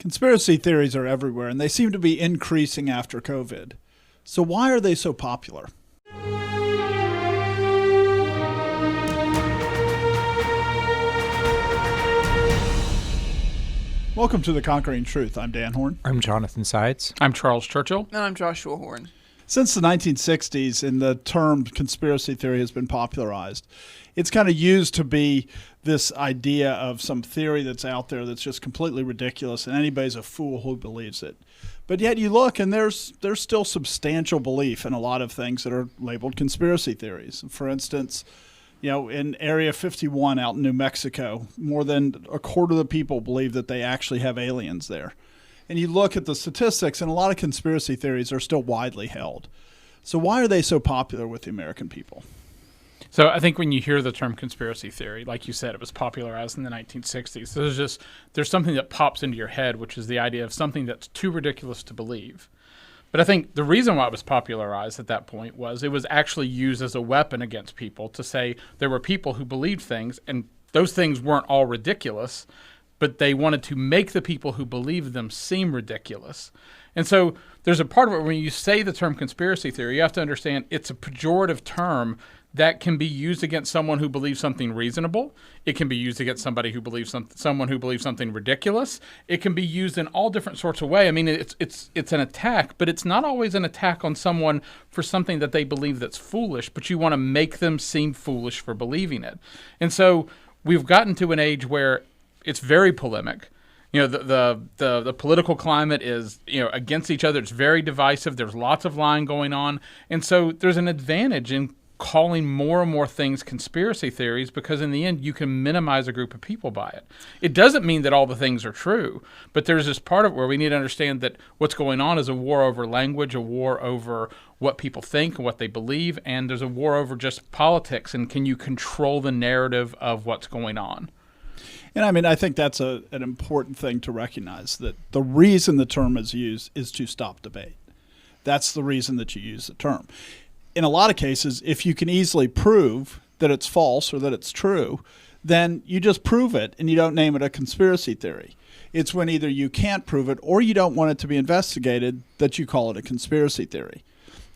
Conspiracy theories are everywhere, and they seem to be increasing after COVID. So why are they so popular? Welcome to The Conquering Truth. I'm Dan Horn. I'm Jonathan Sides. I'm Charles Churchill. And I'm Joshua Horn. Since the 1960s, and the term conspiracy theory has been popularized, it's kind of used to be this idea of some theory that's out there that's just completely ridiculous, and anybody's a fool who believes it. But yet you look, and there's still substantial belief in a lot of things that are labeled conspiracy theories. For instance, in Area 51 out in New Mexico, more than a quarter of the people believe that they actually have aliens there. And you look at the statistics, and a lot of conspiracy theories are still widely held. So why are they so popular with the American people? So I think when you hear the term conspiracy theory, like you said, it was popularized in the 1960s. There's something that pops into your head, which is the idea of something that's too ridiculous to believe. But I think the reason why it was popularized at that point was it was actually used as a weapon against people to say there were people who believed things, and those things weren't all ridiculous, but they wanted to make the people who believed them seem ridiculous. And so there's a part of it when you say the term conspiracy theory, you have to understand it's a pejorative term that can be used against someone who believes something reasonable. It can be used against somebody who believes someone who believes something ridiculous. It can be used in all different sorts of ways. I mean, it's an attack, but it's not always an attack on someone for something that they believe that's foolish, but you want to make them seem foolish for believing it. And so we've gotten to an age where it's very polemic. The political climate is, against each other. It's very divisive. There's lots of lying going on. And so there's an advantage in calling more and more things conspiracy theories because in the end you can minimize a group of people by it. It doesn't mean that all the things are true, but there's this part of it where we need to understand that what's going on is a war over language, a war over what people think and what they believe, and there's a war over just politics and can you control the narrative of what's going on. And I think that's an important thing to recognize, that the reason the term is used is to stop debate. That's the reason that you use the term. In a lot of cases, if you can easily prove that it's false or that it's true, then you just prove it and you don't name it a conspiracy theory. It's when either you can't prove it or you don't want it to be investigated that you call it a conspiracy theory.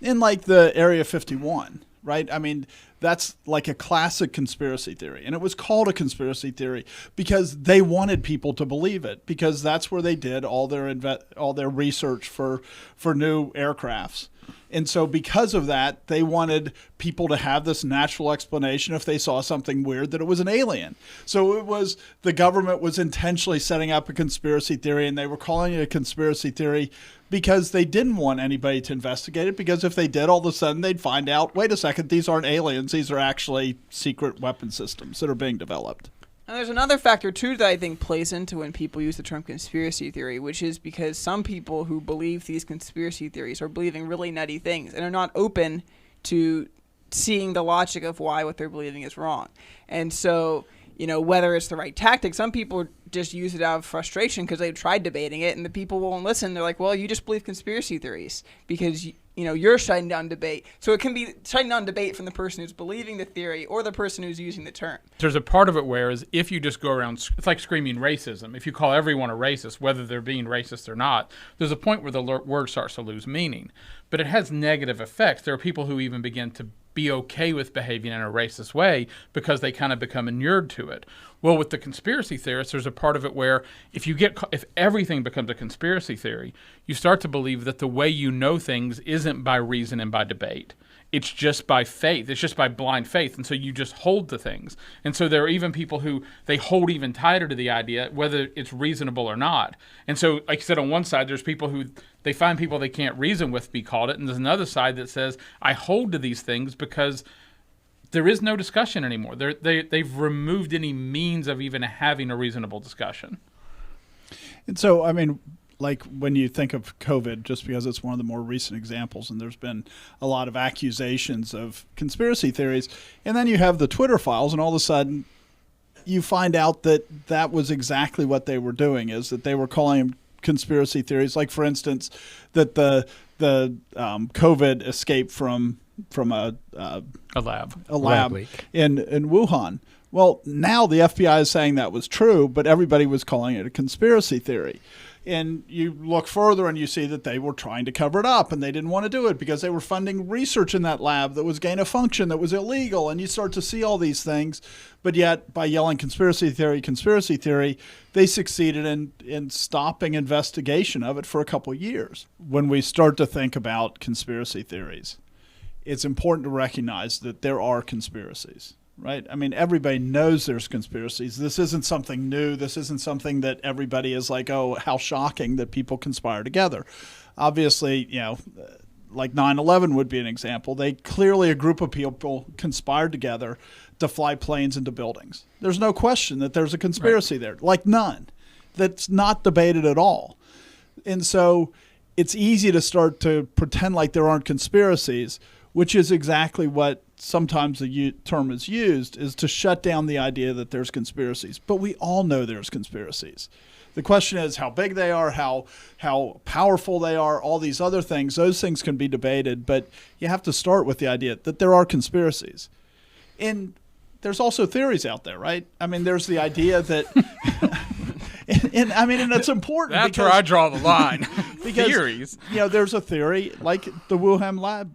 In like the Area 51, right? I mean, that's like a classic conspiracy theory. And it was called a conspiracy theory because they wanted people to believe it, because that's where they did all their research for new aircrafts. And so because of that, they wanted people to have this natural explanation if they saw something weird that it was an alien. So the government was intentionally setting up a conspiracy theory, and they were calling it a conspiracy theory because they didn't want anybody to investigate it, because if they did, all of a sudden they'd find out, wait a second, these aren't aliens, these are actually secret weapon systems that are being developed. And there's another factor, too, that I think plays into when people use the term conspiracy theory, which is because some people who believe these conspiracy theories are believing really nutty things and are not open to seeing the logic of why what they're believing is wrong. And so, whether it's the right tactic, some people just use it out of frustration because they've tried debating it and the people won't listen. They're like, well, you just believe conspiracy theories because you're shutting down debate. So it can be shutting down debate from the person who's believing the theory or the person who's using the term. There's a part of it where is if you just go around, it's like screaming racism. If you call everyone a racist, whether they're being racist or not, there's a point where the word starts to lose meaning. But it has negative effects. There are people who even begin to be okay with behaving in a racist way because they kind of become inured to it. Well, with the conspiracy theorists, there's a part of it where if everything becomes a conspiracy theory, you start to believe that the way you know things isn't by reason and by debate. It's just by faith. It's just by blind faith. And so you just hold to things. And so there are even people who they hold even tighter to the idea, whether it's reasonable or not. And so, like you said, on one side, there's people who they find people they can't reason with be called it. And there's another side that says, I hold to these things because there is no discussion anymore. They've removed any means of even having a reasonable discussion. And so, like when you think of COVID, just because it's one of the more recent examples, and there's been a lot of accusations of conspiracy theories, and then you have the Twitter files, and all of a sudden you find out that was exactly what they were doing, is that they were calling them conspiracy theories. Like, for instance, that the COVID escaped from a lab in Wuhan. Well, now the FBI is saying that was true, but everybody was calling it a conspiracy theory. And you look further and you see that they were trying to cover it up and they didn't want to do it because they were funding research in that lab that was gain of function, that was illegal. And you start to see all these things. But yet, by yelling conspiracy theory, they succeeded in stopping investigation of it for a couple of years. When we start to think about conspiracy theories, it's important to recognize that there are conspiracies. Right? I mean, everybody knows there's conspiracies. This isn't something new. This isn't something that everybody is like, oh, how shocking that people conspire together. Obviously, like 9/11 would be an example. A group of people conspired together to fly planes into buildings. There's no question that there's a conspiracy there, like none. That's not debated at all. And so it's easy to start to pretend like there aren't conspiracies, which is exactly what sometimes the term is used, is to shut down the idea that there's conspiracies. But we all know there's conspiracies. The question is how big they are, how powerful they are, all these other things. Those things can be debated, but you have to start with the idea that there are conspiracies. And there's also theories out there, right? I mean, there's the idea that and it's important. That's where I draw the line. Because, theories. There's a theory like the Wuhan lab,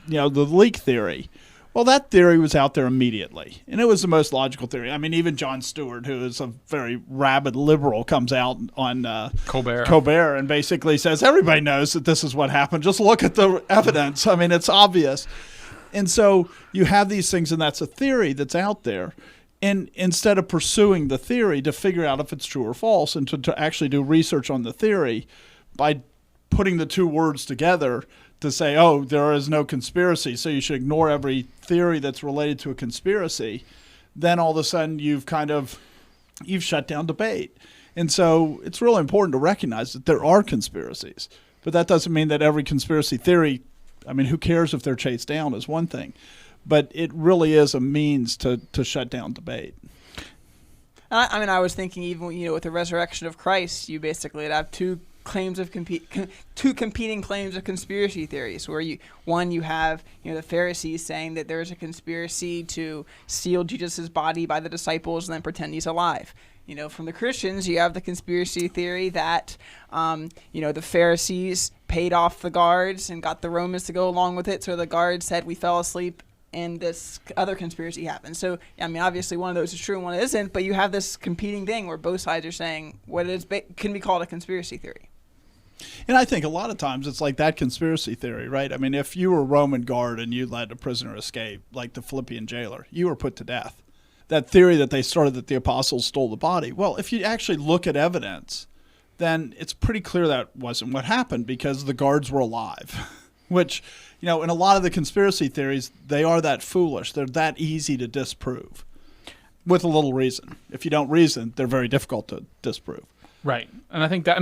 the leak theory. Well, that theory was out there immediately, and it was the most logical theory. I mean, even Jon Stewart, who is a very rabid liberal, comes out on Colbert and basically says, everybody knows that this is what happened. Just look at the evidence. I mean, it's obvious. And so you have these things, and that's a theory that's out there. And instead of pursuing the theory to figure out if it's true or false and to actually do research on the theory, by putting the two words together to say, oh, there is no conspiracy, so you should ignore every theory that's related to a conspiracy, then all of a sudden you've shut down debate. And so it's really important to recognize that there are conspiracies. But that doesn't mean that every conspiracy theory, I mean, who cares if they're chased down is one thing. But it really is a means to shut down debate. I was thinking even, with the resurrection of Christ, you basically would have two competing claims of conspiracy theories, where you have the Pharisees saying that there's a conspiracy to steal Jesus' body by the disciples and then pretend he's alive. From the Christians, you have the conspiracy theory that the Pharisees paid off the guards and got the Romans to go along with it, so the guards said we fell asleep and this other conspiracy happened. So, obviously one of those is true and one isn't, but you have this competing thing where both sides are saying what can be called a conspiracy theory. And I think a lot of times it's like that conspiracy theory, right? I mean, if you were a Roman guard and you let a prisoner escape, like the Philippian jailer, you were put to death. That theory that they started that the apostles stole the body. Well, if you actually look at evidence, then it's pretty clear that wasn't what happened because the guards were alive, which, in a lot of the conspiracy theories, they are that foolish. They're that easy to disprove with a little reason. If you don't reason, they're very difficult to disprove. Right. And I think that,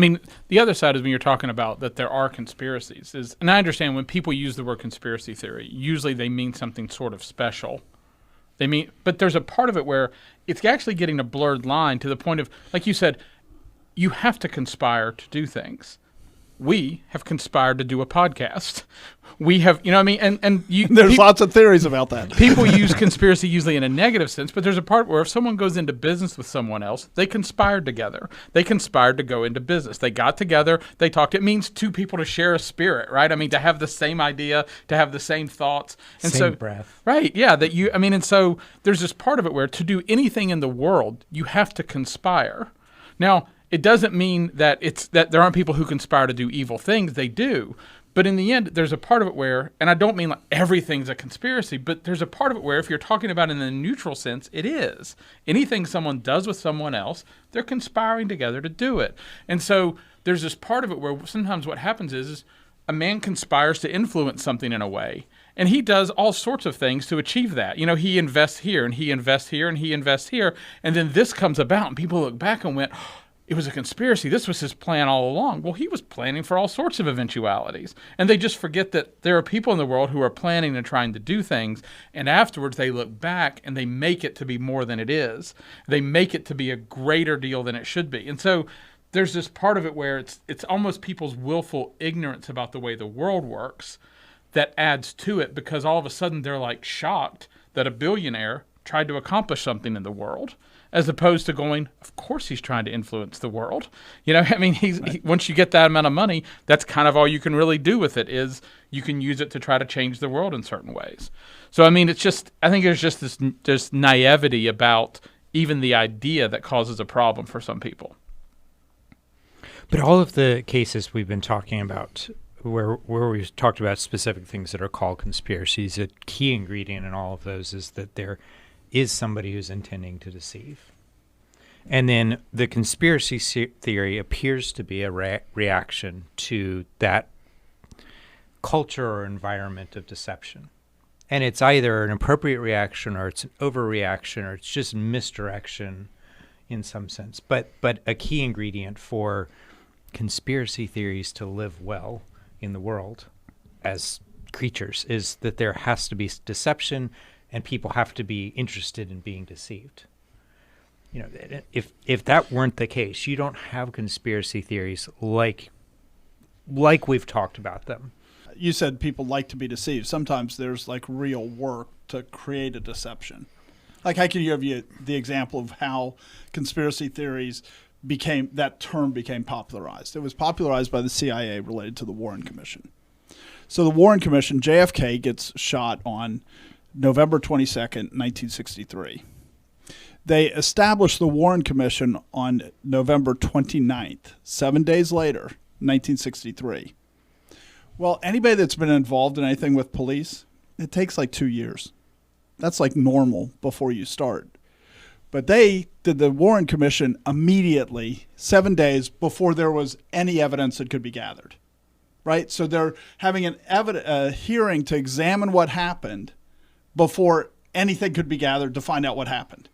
the other side is when you're talking about that there are conspiracies and I understand when people use the word conspiracy theory, usually they mean something sort of special. But there's a part of it where it's actually getting a blurred line to the point of, like you said, you have to conspire to do things. We have conspired to do a podcast. We have, and there's lots of theories about that. People use conspiracy usually in a negative sense, but there's a part where if someone goes into business with someone else, they conspired together. They conspired to go into business. They got together. They talked. It means two people to share a spirit, right? To have the same idea, to have the same thoughts. And same breath. Right, yeah. And so there's this part of it where to do anything in the world, you have to conspire. Now, it doesn't mean that there aren't people who conspire to do evil things. They do. But in the end, there's a part of it where, and I don't mean like everything's a conspiracy, but there's a part of it where if you're talking about it in a neutral sense, it is. Anything someone does with someone else, they're conspiring together to do it. And so there's this part of it where sometimes what happens is a man conspires to influence something in a way, and he does all sorts of things to achieve that. He invests here, and he invests here, and he invests here, and then this comes about, and people look back and went, it was a conspiracy. This was his plan all along. Well, he was planning for all sorts of eventualities. And they just forget that there are people in the world who are planning and trying to do things, and afterwards they look back and they make it to be more than it is. They make it to be a greater deal than it should be. And so there's this part of it where it's almost people's willful ignorance about the way the world works that adds to it, because all of a sudden they're like shocked that a billionaire tried to accomplish something in the world. as opposed to going, of course he's trying to influence the world. I mean, once you get that amount of money, that's kind of all you can really do with it, is you can use it to try to change the world in certain ways. So, I mean, I think there's just this naivety about even the idea that causes a problem for some people. But all of the cases we've been talking about where we've talked about specific things that are called conspiracies, a key ingredient in all of those is that there is somebody who's intending to deceive. And then the conspiracy theory appears to be a reaction to that culture or environment of deception. And it's either an appropriate reaction or it's an overreaction or it's just misdirection in some sense. But a key ingredient for conspiracy theories to live well in the world as creatures is that there has to be deception and people have to be interested in being deceived. If that weren't the case, you don't have conspiracy theories like we've talked about them. You said people like to be deceived. Sometimes there's like real work to create a deception. Like I can give you the example of how conspiracy theories that term became popularized. It was popularized by the CIA related to the Warren Commission. So the Warren Commission, JFK gets shot on November 22nd, 1963. They established the Warren Commission on November 29th, 7 days later, 1963. Well, anybody that's been involved in anything with police, it takes like 2 years. That's like normal before you start. But they did the Warren Commission immediately, 7 days before there was any evidence that could be gathered, right? So they're having a hearing to examine what happened before anything could be gathered to find out what happened.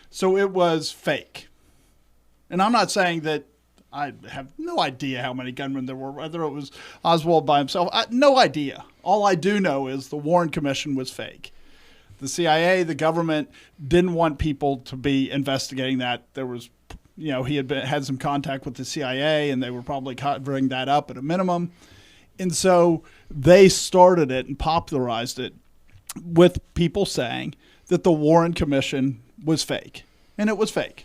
So it was fake. And I'm not saying that I have no idea how many gunmen there were, whether it was Oswald by himself. No idea. All I do know is the Warren Commission was fake. The CIA, the government, didn't want people to be investigating that. There was, he had some contact with the CIA, and they were probably covering that up at a minimum. And so they started it and popularized it with people saying that the Warren Commission was fake. And it was fake.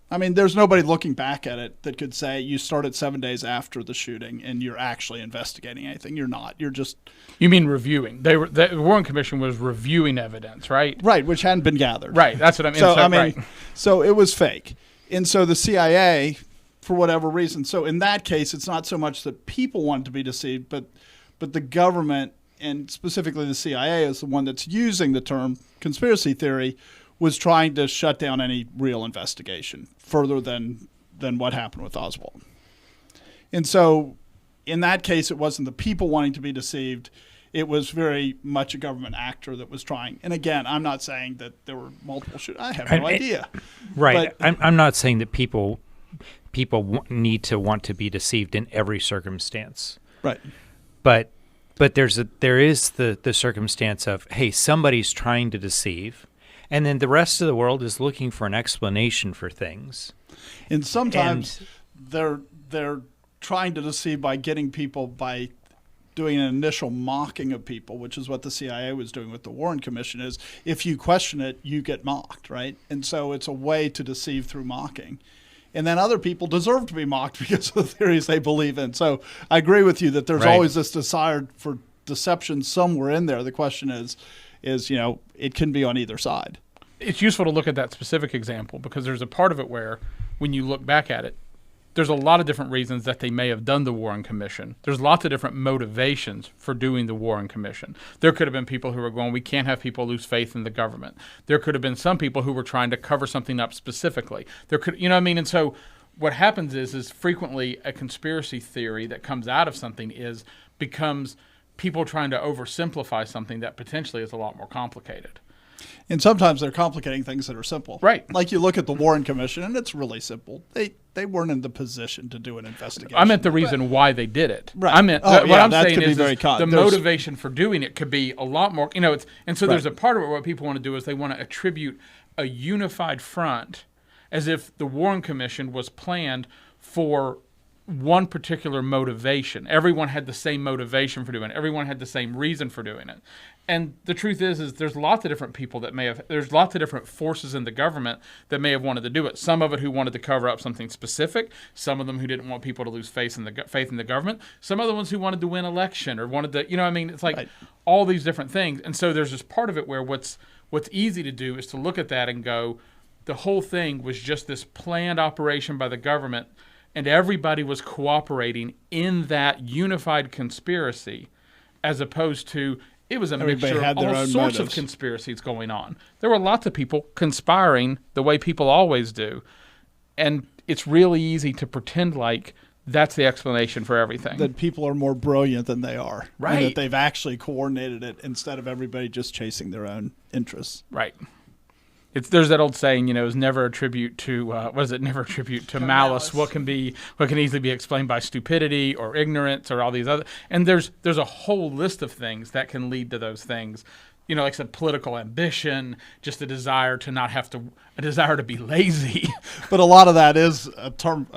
I mean, there's nobody looking back at it that could say you started 7 days after the shooting and you're actually investigating anything. You're not. You're just... You mean reviewing. The Warren Commission was reviewing evidence, right? Right, which hadn't been gathered. Right, that's what I mean. So, so it was fake. And so the CIA, for whatever reason, so in that case, it's not so much that people want to be deceived, but the government, and specifically the CIA is the one that's using the term conspiracy theory, was trying to shut down any real investigation further than what happened with Oswald. And so in that case, it wasn't the people wanting to be deceived. It was very much a government actor that was trying. And again, I'm not saying that there were multiple shooters. I have no idea. Right. But I'm not saying that people need to want to be deceived in every circumstance. Right. But there is the circumstance of, hey, somebody's trying to deceive, and then the rest of the world is looking for an explanation for things. And sometimes they're trying to deceive by getting people by doing an initial mocking of people, which is what the CIA was doing with the Warren Commission, is if you question it, you get mocked, right? And so it's a way to deceive through mocking. And then other people deserve to be mocked because of the theories they believe in. So I agree with you that there's always this desire for deception somewhere in there. The question is, it can be on either side. It's useful to look at that specific example because there's a part of it where when you look back at it, there's a lot of different reasons that they may have done the Warren Commission. There's lots of different motivations for doing the Warren Commission. There could have been people who were going, we can't have people lose faith in the government. There could have been some people who were trying to cover something up specifically. There could, And so what happens is frequently a conspiracy theory that comes out of something becomes people trying to oversimplify something that potentially is a lot more complicated. And sometimes they're complicating things that are simple. Right. Like you look at the Warren Commission, and it's really simple. They weren't in the position to do an investigation. I meant the reason why they did it. Right. I meant what I'm that saying could be is very the motivation for doing it could be a lot more. There's a part of it what people want to do is they want to attribute a unified front as if the Warren Commission was planned for one particular motivation. Everyone had the same motivation for doing it. Everyone had the same reason for doing it. And the truth is there's lots of different people there's lots of different forces in the government that may have wanted to do it. Some of it who wanted to cover up something specific. Some of them who didn't want people to lose faith in the government. Some other ones who wanted to win election or wanted to, it's like Right. all these different things. And so there's this part of it where what's easy to do is to look at that and go, the whole thing was just this planned operation by the government, and everybody was cooperating in that unified conspiracy, as opposed to it was a Everybody mixture had of their all own sorts of motives. conspiracies going on. There were lots of people conspiring the way people always do, and it's really easy to pretend like that's the explanation for everything. That people are more brilliant than they are. Right. And that they've actually coordinated it instead of everybody just chasing their own interests. Right. There's that old saying, is never attribute to never attribute to malice. What can easily be explained by stupidity or ignorance or all these other. And there's a whole list of things that can lead to those things. Like I said, political ambition, just a desire to be lazy. But a lot of that is a term.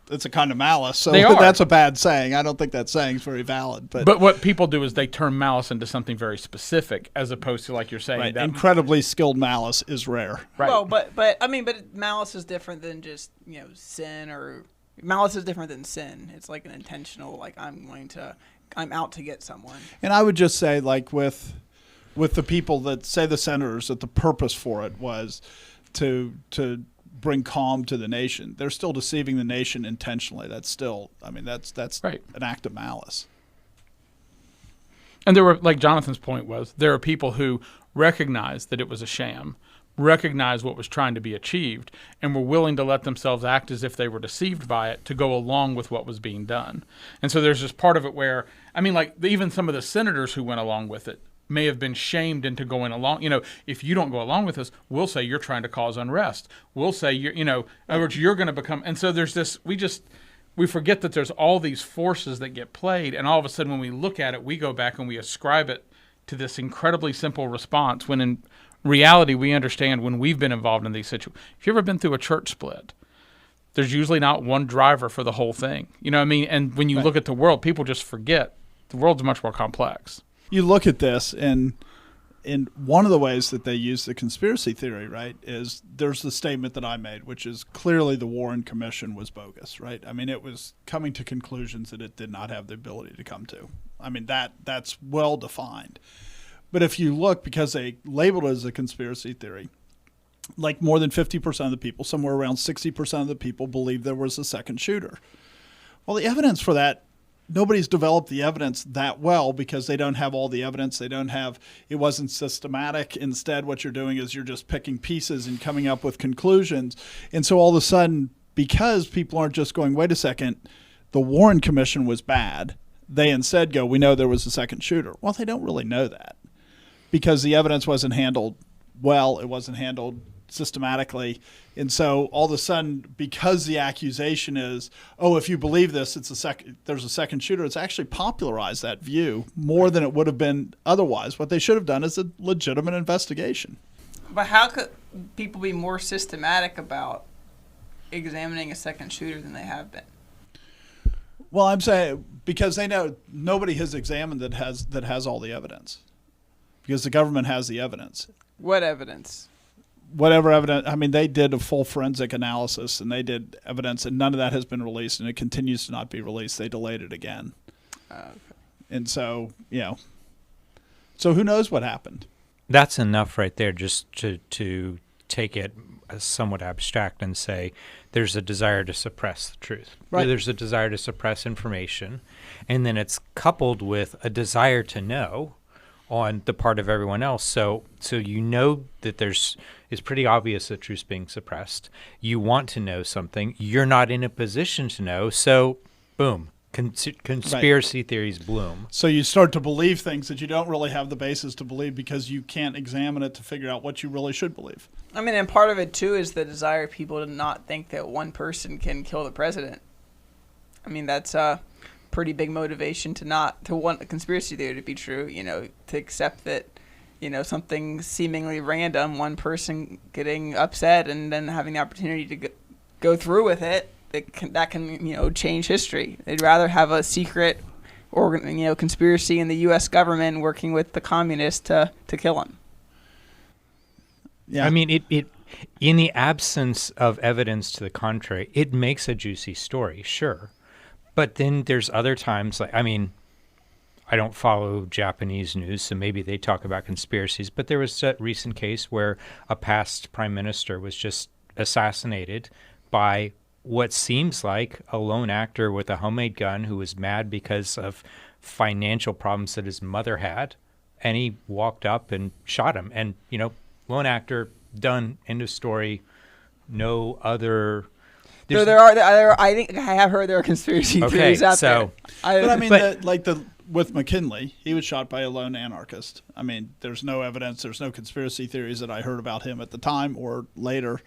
It's a kind of malice. So They are. that's a bad saying. I don't think that saying is very valid. But what people do is they turn malice into something very specific, as opposed to, like you're saying, right. that Incredibly skilled malice is rare. right. Well, but malice is different than just sin, or malice is different than sin. It's like an intentional, like I'm out to get someone. And I would just say, like with the people that say the senators, that the purpose for it was to bring calm to the nation. They're still deceiving the nation intentionally. That's still, that's Right. an act of malice. And there were, like Jonathan's point was, there are people who recognized that it was a sham, recognized what was trying to be achieved, and were willing to let themselves act as if they were deceived by it to go along with what was being done. And so there's this part of it where, even some of the senators who went along with it may have been shamed into going along. If you don't go along with us, we'll say you're trying to cause unrest. We'll say in other words, you're going to become. And so there's this. We forget that there's all these forces that get played, and all of a sudden, when we look at it, we go back and we ascribe it to this incredibly simple response. When in reality, we understand when we've been involved in these situations. If you've ever been through a church split, there's usually not one driver for the whole thing. And when you Right. look at the world, people just forget the world's much more complex. You look at this, and in one of the ways that they use the conspiracy theory, right, is there's the statement that I made, which is clearly the Warren Commission was bogus, right? It was coming to conclusions that it did not have the ability to come to. That's well defined. But if you look, because they labeled it as a conspiracy theory, like more than 50% of the people, somewhere around 60% of the people believe there was a second shooter. Well, the evidence for that, nobody's developed the evidence that well because they don't have all the evidence. It wasn't systematic. Instead, what you're doing is you're just picking pieces and coming up with conclusions. And so all of a sudden, because people aren't just going, wait a second, the Warren Commission was bad, they instead go, we know there was a second shooter. Well, they don't really know that because the evidence wasn't handled well. It wasn't handled systematically. And so all of a sudden, because the accusation is, if you believe this, there's a second shooter, it's actually popularized that view more than it would have been otherwise. What they should have done is a legitimate investigation. But how could people be more systematic about examining a second shooter than they have been? Well, I'm saying because they know nobody has examined that has all the evidence, because the government has the evidence. What evidence? Whatever evidence, they did a full forensic analysis and they did evidence, and none of that has been released, and it continues to not be released. They delayed it again. Okay. And so, so who knows what happened? That's enough right there just to take it as somewhat abstract and say there's a desire to suppress the truth. Right. There's a desire to suppress information, and then it's coupled with a desire to know on the part of everyone else. So that it's pretty obvious that truth's being suppressed. You want to know something. You're not in a position to know. So, boom, conspiracy theories bloom. So you start to believe things that you don't really have the basis to believe because you can't examine it to figure out what you really should believe. And part of it too is the desire of people to not think that one person can kill the president. That's a pretty big motivation to want a conspiracy theory to be true, to accept that, something seemingly random, one person getting upset and then having the opportunity to go through with it, that can change history. They'd rather have a secret conspiracy in the U.S. government working with the communists to kill him. Yeah. I mean, it in the absence of evidence to the contrary, it makes a juicy story, sure. But then there's other times, like, I mean, I don't follow Japanese news, so maybe they talk about conspiracies, but there was a recent case where a past prime minister was just assassinated by what seems like a lone actor with a homemade gun who was mad because of financial problems that his mother had, and he walked up and shot him. And, lone actor, done, end of story, no other... So there are. I think I have heard there are conspiracy theories out there. But I mean, with McKinley, he was shot by a lone anarchist. I mean, there's no evidence. There's no conspiracy theories that I heard about him at the time or later.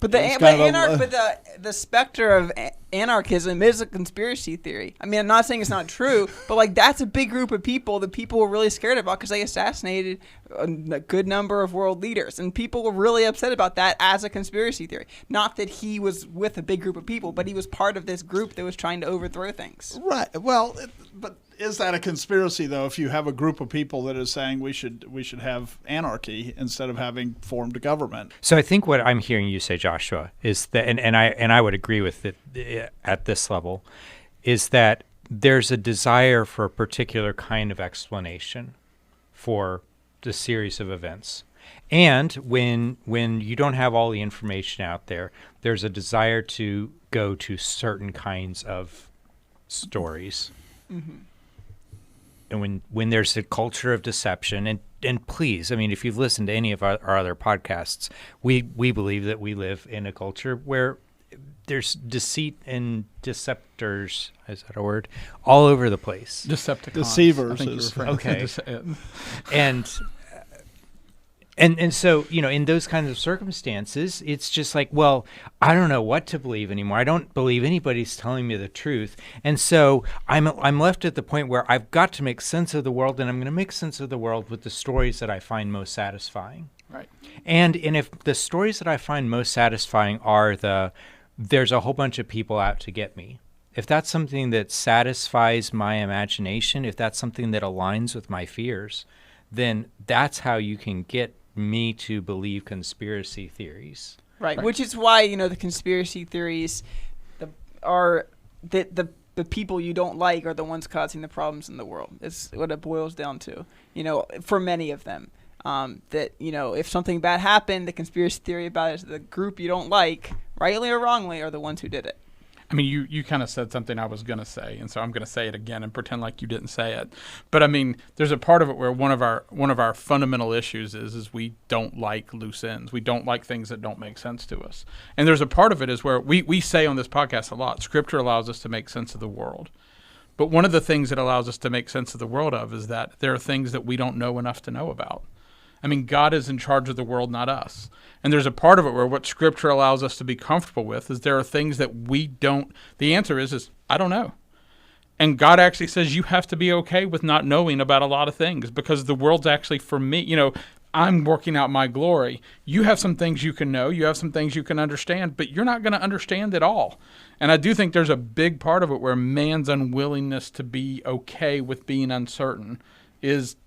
But the specter of anarchism is a conspiracy theory. I mean, I'm not saying it's not true, but that's a big group of people that people were really scared about because they assassinated a good number of world leaders, and people were really upset about that as a conspiracy theory. Not that he was with a big group of people, but he was part of this group that was trying to overthrow things. Right. Well, but is that a conspiracy though? If you have a group of people that is saying we should have anarchy instead of having formed a government. So I think what I'm hearing you say, Joshua, is that, and I would agree with it at this level, is that there's a desire for a particular kind of explanation for the series of events. And when you don't have all the information out there, there's a desire to go to certain kinds of stories. Mm-hmm. And when there's a culture of deception, and please, I mean, if you've listened to any of our other podcasts, we believe that we live in a culture where there's deceit and deceptors, is that a word, all over the place. Decepticons. Deceivers. I think you're referring to it. And so, in those kinds of circumstances, it's just like, well, I don't know what to believe anymore. I don't believe anybody's telling me the truth. And so I'm left at the point where I've got to make sense of the world, and I'm going to make sense of the world with the stories that I find most satisfying. Right. And if the stories that I find most satisfying are there's a whole bunch of people out to get me, if that's something that satisfies my imagination, if that's something that aligns with my fears, then that's how you can get me to believe conspiracy theories. Right. Which is why, the conspiracy theories are that the people you don't like are the ones causing the problems in the world. It's what it boils down to, for many of them. That, if something bad happened, the conspiracy theory about it is the group you don't like, rightly or wrongly, are the ones who did it. I mean, you kind of said something I was going to say, and so I'm going to say it again and pretend like you didn't say it. But I mean, there's a part of it where one of our fundamental issues is we don't like loose ends. We don't like things that don't make sense to us. And there's a part of it is where we say on this podcast a lot, Scripture allows us to make sense of the world. But one of the things it allows us to make sense of the world of is that there are things that we don't know enough to know about. I mean, God is in charge of the world, not us. And there's a part of it where what Scripture allows us to be comfortable with is there are things that we don't. The answer is I don't know. And God actually says you have to be okay with not knowing about a lot of things because the world's actually for me. I'm working out my glory. You have some things you can know. You have some things you can understand, but you're not going to understand it all. And I do think there's a big part of it where man's unwillingness to be okay with being uncertain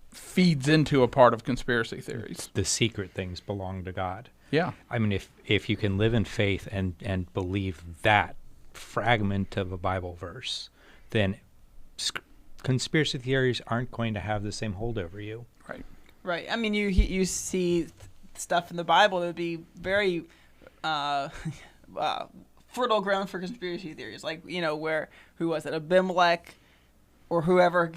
feeds into a part of conspiracy theories. The secret things belong to God. Yeah. I mean, if you can live in faith and believe that fragment of a Bible verse, then conspiracy theories aren't going to have the same hold over you. Right. Right. I mean, you see stuff in the Bible that would be very fertile ground for conspiracy theories. Like, who was it? Abimelech or whoever,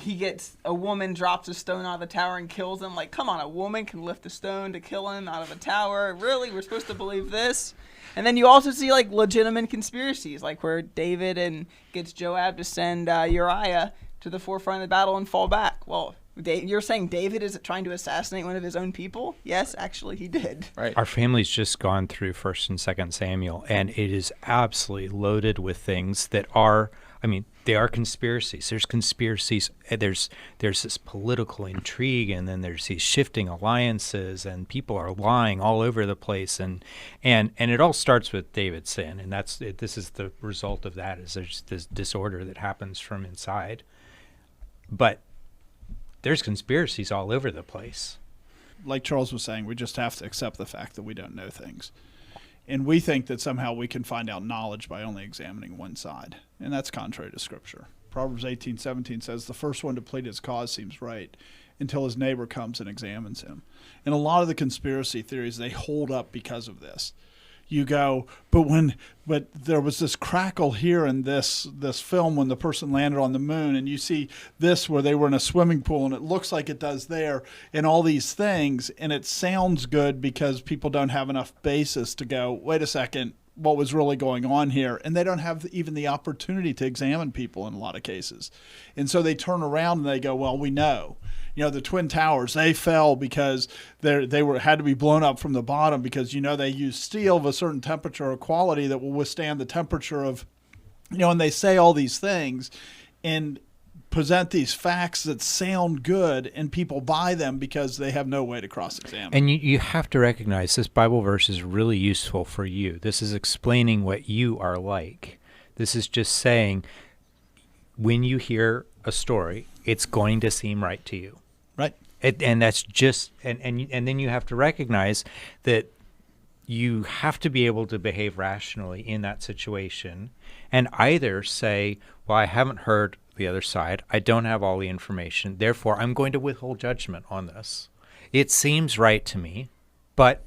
a woman drops a stone out of the tower and kills him. Like, come on, a woman can lift a stone to kill him out of a tower? Really? We're supposed to believe this? And then you also see, legitimate conspiracies, like where David gets Joab to send Uriah to the forefront of the battle and fall back. Well, you're saying David is trying to assassinate one of his own people? Yes, actually, he did. Right. Our family's just gone through 1st and 2nd Samuel, and it is absolutely loaded with things that are, I mean, they are conspiracies. There's conspiracies. There's this political intrigue, and then there's these shifting alliances, and people are lying all over the place, and it all starts with David's sin, and this is the result of that. Is there's this disorder that happens from inside, but there's conspiracies all over the place. Like Charles was saying, we just have to accept the fact that we don't know things. And we think that somehow we can find out knowledge by only examining one side. And that's contrary to Scripture. Proverbs 18:17 says, the first one to plead his cause seems right until his neighbor comes and examines him. And a lot of the conspiracy theories, they hold up because of this. You go, but there was this crackle here in this film when the person landed on the moon, and you see this where they were in a swimming pool, and it looks like it does there, and all these things, and it sounds good because people don't have enough basis to go, wait a second, what was really going on here? And they don't have even the opportunity to examine people in a lot of cases. And so they turn around and they go, well, we know. The Twin Towers, they fell because they had to be blown up from the bottom because, they use steel of a certain temperature or quality that will withstand the temperature of, and they say all these things and present these facts that sound good, and people buy them because they have no way to cross-examine. And you have to recognize this Bible verse is really useful for you. This is explaining what you are like. This is just saying when you hear a story, it's going to seem right to you. Right. And that's just, and then you have to recognize that you have to be able to behave rationally in that situation and either say, well, I haven't heard the other side. I don't have all the information. Therefore, I'm going to withhold judgment on this. It seems right to me, but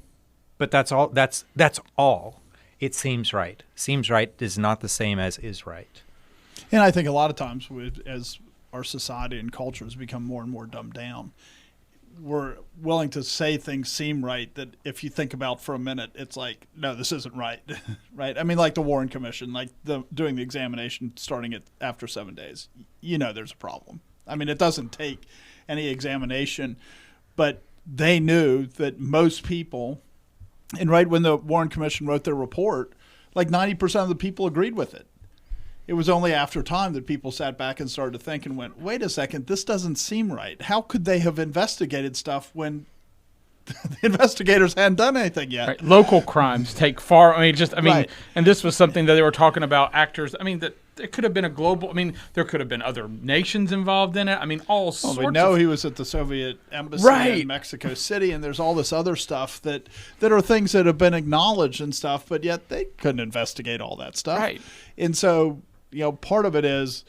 that's all. That's all. It seems right. Seems right is not the same as is right. And I think a lot of times as our society and culture has become more and more dumbed down, we're willing to say things seem right that if you think about for a minute, it's like, no, this isn't right. Right? I mean, like the Warren Commission, like doing the examination starting it after 7 days. There's a problem. I mean, it doesn't take any examination, but they knew that most people, and right when the Warren Commission wrote their report, like 90% of the people agreed with it. It was only after time that people sat back and started to think and went, wait a second, this doesn't seem right. How could they have investigated stuff when the investigators hadn't done anything yet? Right. Local crimes take far. Right. And this was something that they were talking about actors. That it could have been a global. there could have been other nations involved in it. All sorts. We know he was at the Soviet embassy Right. in Mexico City, and there's all this other stuff that are things that have been acknowledged and stuff, but yet they couldn't investigate all that stuff. Right. And so, part of it is,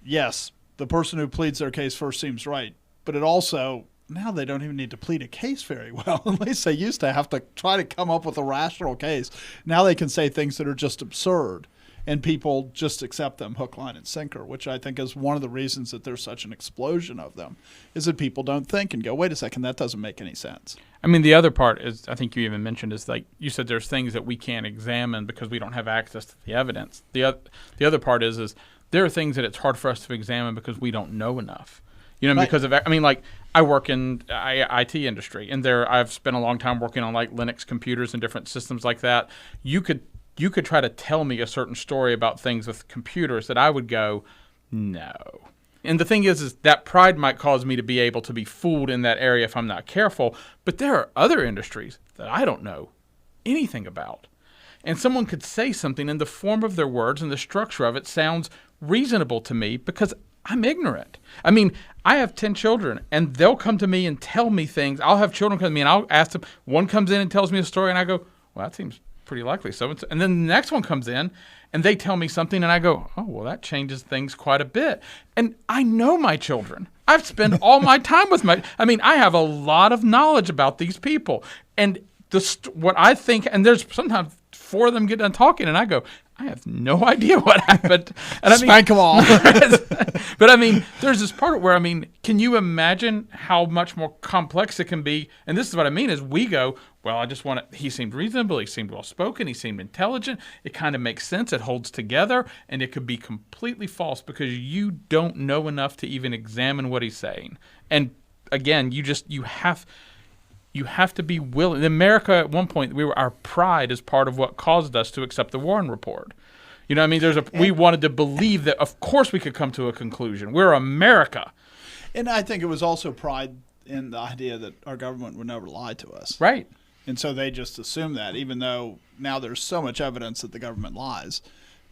yes, the person who pleads their case first seems right, but it also, now they don't even need to plead a case very well. At least they used to have to try to come up with a rational case. Now they can say things that are just absurd, and people just accept them hook, line, and sinker, which I think is one of the reasons that there's such an explosion of them, is that people don't think and go, wait a second, that doesn't make any sense. The other part is, I think you even mentioned, is like you said, there's things that we can't examine because we don't have access to the evidence. The other part is there are things that it's hard for us to examine because we don't know enough. Right. Because of, I work in IT industry, and I've spent a long time working on like Linux computers and different systems like that. You could try to tell me a certain story about things with computers that I would go, no. And the thing is that pride might cause me to be able to be fooled in that area if I'm not careful. But there are other industries that I don't know anything about. And someone could say something in the form of their words and the structure of it sounds reasonable to me because I'm ignorant. I have 10 children, and they'll come to me and tell me things. I'll have children come to me, and I'll ask them. One comes in and tells me a story, and I go, well, that seems pretty likely. So, and then the next one comes in, and they tell me something, and I go, oh, well, that changes things quite a bit. And I know my children. I've spent all my time with I have a lot of knowledge about these people. And what I think, and there's sometimes 4 of them get done talking, and I go, I have no idea what happened. And Spank them all. But there's this part where, can you imagine how much more complex it can be? And this is what I mean is we go, well, he seemed reasonable, he seemed well-spoken, he seemed intelligent, it kind of makes sense, it holds together, and it could be completely false because you don't know enough to even examine what he's saying. And again, you have to be willing. In America, at one point, our pride is part of what caused us to accept the Warren Report. You know what I mean? We wanted to believe that, of course, we could come to a conclusion. We're America. And I think it was also pride in the idea that our government would never lie to us. Right. And so they just assume that, even though now there's so much evidence that the government lies.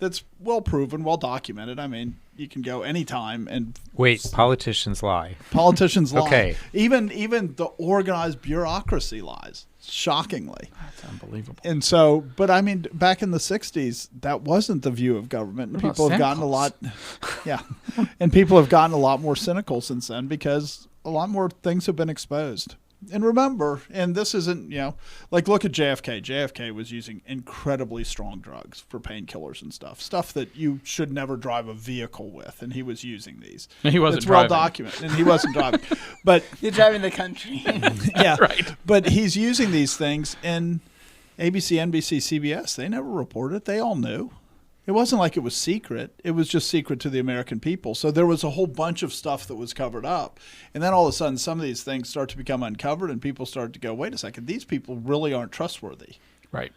That's well proven, well documented. I mean, you can go anytime and Wait, politicians lie. Politicians lie. Okay. Even the organized bureaucracy lies, shockingly. That's unbelievable. And so, but I mean, back in the 60s, that wasn't the view of government. And What about people have gotten a lot, yeah. And people have gotten a lot more cynical since then because a lot more things have been exposed. And remember, and this isn't, like look at JFK. JFK was using incredibly strong drugs for painkillers and stuff that you should never drive a vehicle with. And he was using these. And he wasn't It's well driving. documented. And he wasn't driving. But You're driving the country. yeah, Right. But he's using these things, and ABC, NBC, CBS, they never reported it. They all knew. It wasn't like it was secret. It was just secret to the American people. So there was a whole bunch of stuff that was covered up. And then all of a sudden, some of these things start to become uncovered, and people start to go, wait a second, these people really aren't trustworthy. Right.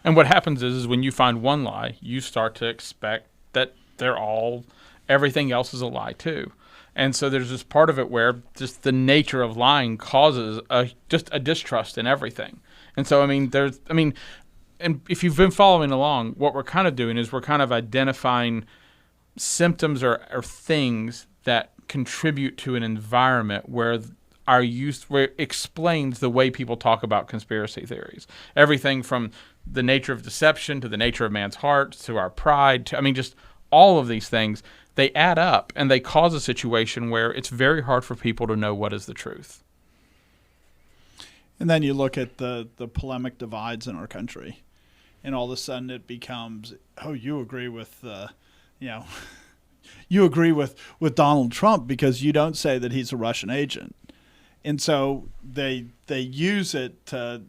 And what happens is when you find one lie, you start to expect that everything else is a lie too. And so there's this part of it where just the nature of lying causes just a distrust in everything. And so, and if you've been following along, what we're kind of doing is we're kind of identifying symptoms or things that contribute to an environment where where it explains the way people talk about conspiracy theories. Everything from the nature of deception to the nature of man's heart to our pride to, just all of these things, they add up and they cause a situation where it's very hard for people to know what is the truth. And then you look at the polemic divides in our country. And all of a sudden it becomes, you agree with, you agree with Donald Trump because you don't say that he's a Russian agent. And so they use it to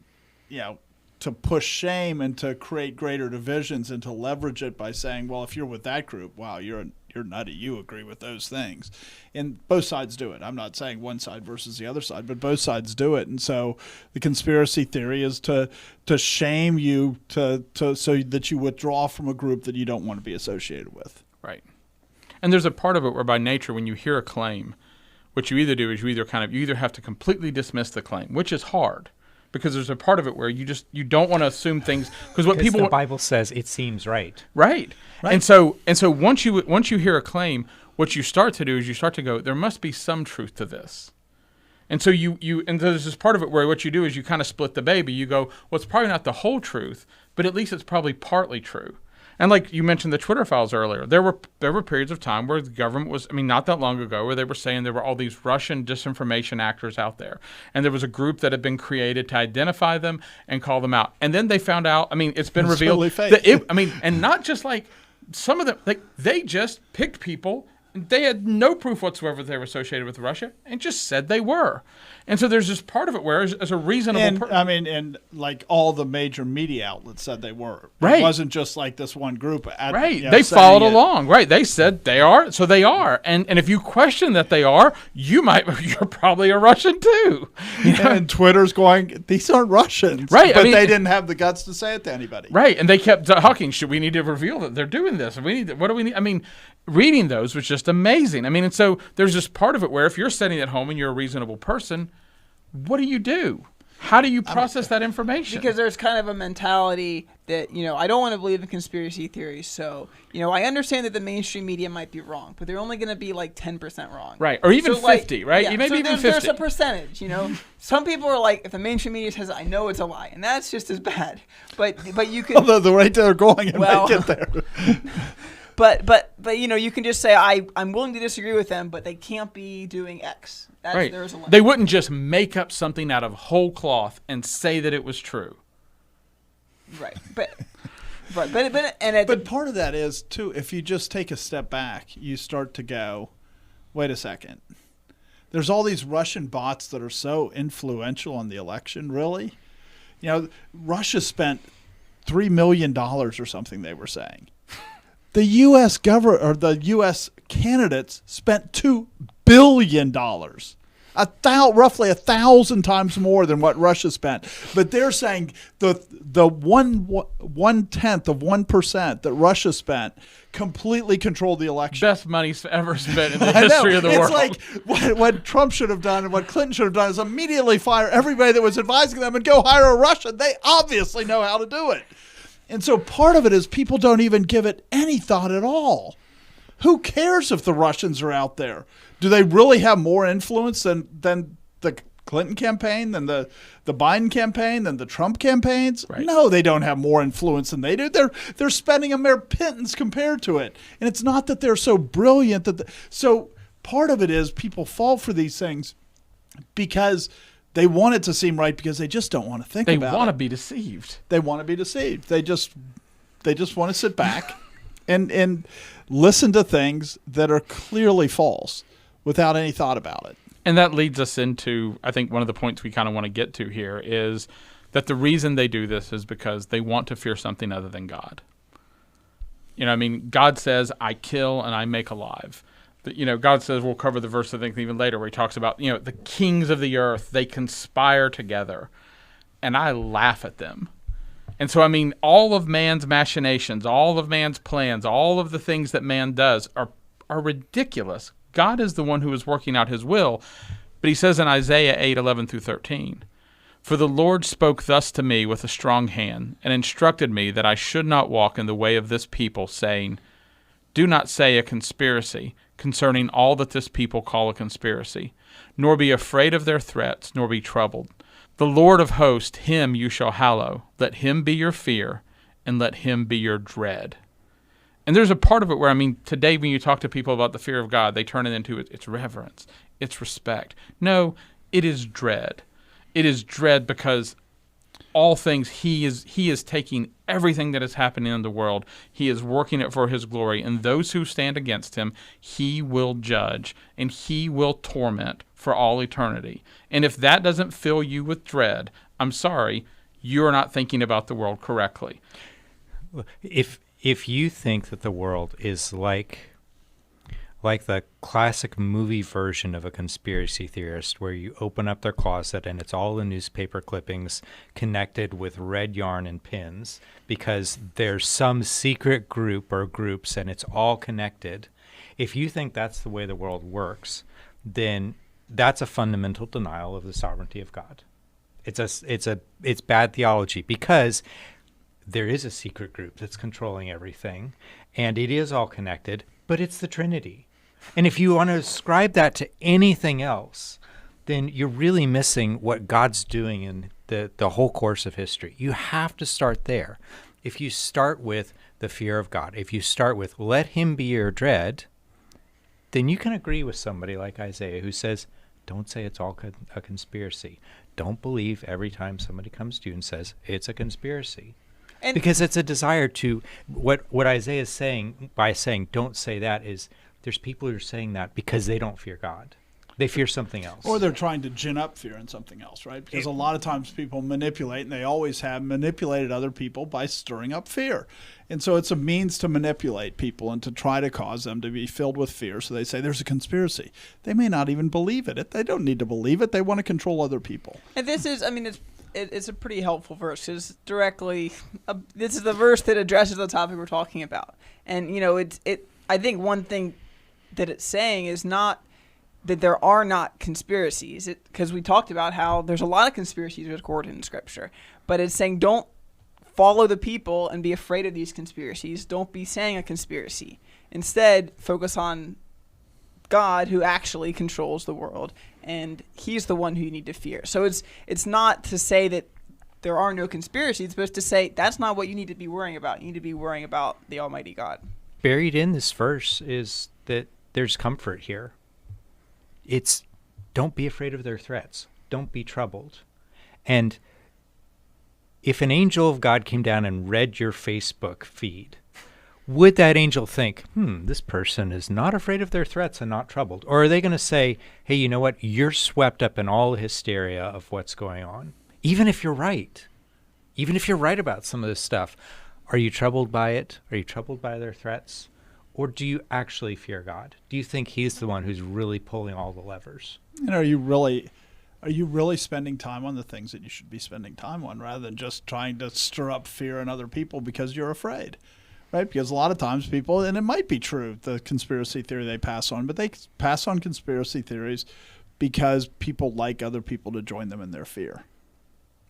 push shame and to create greater divisions and to leverage it by saying, well, if you're with that group, wow, you're nutty. You agree with those things. And both sides do it. I'm not saying one side versus the other side, but both sides do it. And so the conspiracy theory is to shame you so that you withdraw from a group that you don't want to be associated with. Right. And there's a part of it where by nature, when you hear a claim, what you either do is you either have to completely dismiss the claim, which is hard. Because there's a part of it where you don't want to assume things because the Bible says it seems right. Right. And so once you hear a claim, what you start to do is you start to go, there must be some truth to this. And so and there's this part of it where what you do is you kind of split the baby. You go, well, it's probably not the whole truth, but at least it's probably partly true. And like you mentioned the Twitter files earlier, there were periods of time where the government was, not that long ago, where they were saying there were all these Russian disinformation actors out there. And there was a group that had been created to identify them and call them out. And then they found out, it's been revealed totally fake. that and not just like some of them, like they just picked people. They had no proof whatsoever that they were associated with Russia and just said they were. And so there's this part of it where as a reasonable person. And like all the major media outlets said they were. Right. It wasn't just like this one group. Right. They followed along. Right. They said they are, so they are. And if you question that they are, you're probably a Russian too. And Twitter's going, these aren't Russians. Right. But they didn't have the guts to say it to anybody. Right. And they kept talking, should we need to reveal that they're doing this? What do we need? Reading those was just amazing. And so there's this part of it where if you're sitting at home and you're a reasonable person, what do? How do you process that information? Because there's kind of a mentality that, I don't want to believe in conspiracy theories. So, I understand that the mainstream media might be wrong, but they're only going to be like 10% wrong. Right. Or even 50, right? Yeah, Maybe even 50. There's a percentage, Some people are like, if the mainstream media says, I know it's a lie. And that's just as bad. But you can. Although the rate they're going, it might get there. But you can just say I'm willing to disagree with them, but they can't be doing X. Right. There's a limit. They wouldn't just make up something out of whole cloth and say that it was true. Right. But part of that is too, if you just take a step back, you start to go, wait a second. There's all these Russian bots that are so influential on the election, really. Russia spent $3 million or something, they were saying. The U.S. government or the U.S. candidates spent $2 billion. roughly 1,000 times more than what Russia spent. But they're saying the 1/10 of 1% that Russia spent completely controlled the election. Best money ever spent in the history of the world. It's like what Trump should have done and what Clinton should have done is immediately fire everybody that was advising them and go hire a Russian. They obviously know how to do it. And so part of it is people don't even give it any thought at all. Who cares if the Russians are out there? Do they really have more influence than the Clinton campaign, than the Biden campaign, than the Trump campaigns? Right. No, they don't have more influence than they do. They're spending a mere pittance compared to it. And it's not that they're so brilliant so part of it is people fall for these things because they want it to seem right because they just don't want to think about it. They want to be deceived. They want to be deceived. They just want to sit back and listen to things that are clearly false without any thought about it. And that leads us into, I think, one of the points we kind of want to get to here is that the reason they do this is because they want to fear something other than God. You know, I mean, God says, I kill and I make alive. You know, God says, we'll cover the verse, I think, even later, where he talks about, you know, the kings of the earth, they conspire together. And I laugh at them. And so, I mean, all of man's machinations, all of man's plans, all of the things that man does are ridiculous. God is the one who is working out his will. But he says in Isaiah 8:11-13, "For the Lord spoke thus to me with a strong hand, and instructed me that I should not walk in the way of this people, saying, do not say a conspiracy concerning all that this people call a conspiracy, nor be afraid of their threats, nor be troubled. The Lord of hosts, him you shall hallow. Let him be your fear, and let him be your dread." And there's a part of it where, I mean, today when you talk to people about the fear of God, they turn it into it's reverence, it's respect. No, it is dread. It is dread because all things, he is taking everything that is happening in the world. He is working it for his glory. And those who stand against him, he will judge and he will torment for all eternity. And if that doesn't fill you with dread, I'm sorry, you're not thinking about the world correctly. If you think that the world is like the classic movie version of a conspiracy theorist where you open up their closet and it's all the newspaper clippings connected with red yarn and pins because there's some secret group or groups and it's all connected, if you think that's the way the world works, then that's a fundamental denial of the sovereignty of God. It's bad theology because there is a secret group that's controlling everything, and it is all connected, but it's the Trinity. And if you want to ascribe that to anything else, then you're really missing what God's doing in the whole course of history. You have to start there. If you start with the fear of God, if you start with let him be your dread, then you can agree with somebody like Isaiah who says, don't say it's all a conspiracy. Don't believe every time somebody comes to you and says it's a conspiracy. Because it's a desire to, what Isaiah is saying by saying don't say that is there's people who are saying that because they don't fear God. They fear something else. Or they're trying to gin up fear in something else, right? Because a lot of times people manipulate, and they always have manipulated other people by stirring up fear. And so it's a means to manipulate people and to try to cause them to be filled with fear. So they say there's a conspiracy. They may not even believe it. They don't need to believe it. They want to control other people. And this is, I mean, it's a pretty helpful verse because directly, this is the verse that addresses the topic we're talking about. And, you know, I think one thing that it's saying is not that there are not conspiracies, because we talked about how there's a lot of conspiracies recorded in Scripture, but it's saying don't follow the people and be afraid of these conspiracies. Don't be saying a conspiracy. Instead, focus on God, who actually controls the world, and he's the one who you need to fear. So it's not to say that there are no conspiracies, but it's to say that's not what you need to be worrying about. You need to be worrying about the Almighty God. Buried in this verse is that there's comfort here. It's don't be afraid of their threats. Don't be troubled. And if an angel of God came down and read your Facebook feed, would that angel think, this person is not afraid of their threats and not troubled? Or are they going to say, hey, you know what? You're swept up in all the hysteria of what's going on. Even if you're right. Even if you're right about some of this stuff. Are you troubled by it? Are you troubled by their threats? Or do you actually fear God? Do you think he's the one who's really pulling all the levers? And are you really spending time on the things that you should be spending time on, rather than just trying to stir up fear in other people because you're afraid, right? Because a lot of times people, and it might be true, the conspiracy theory they pass on, but they pass on conspiracy theories because people like other people to join them in their fear.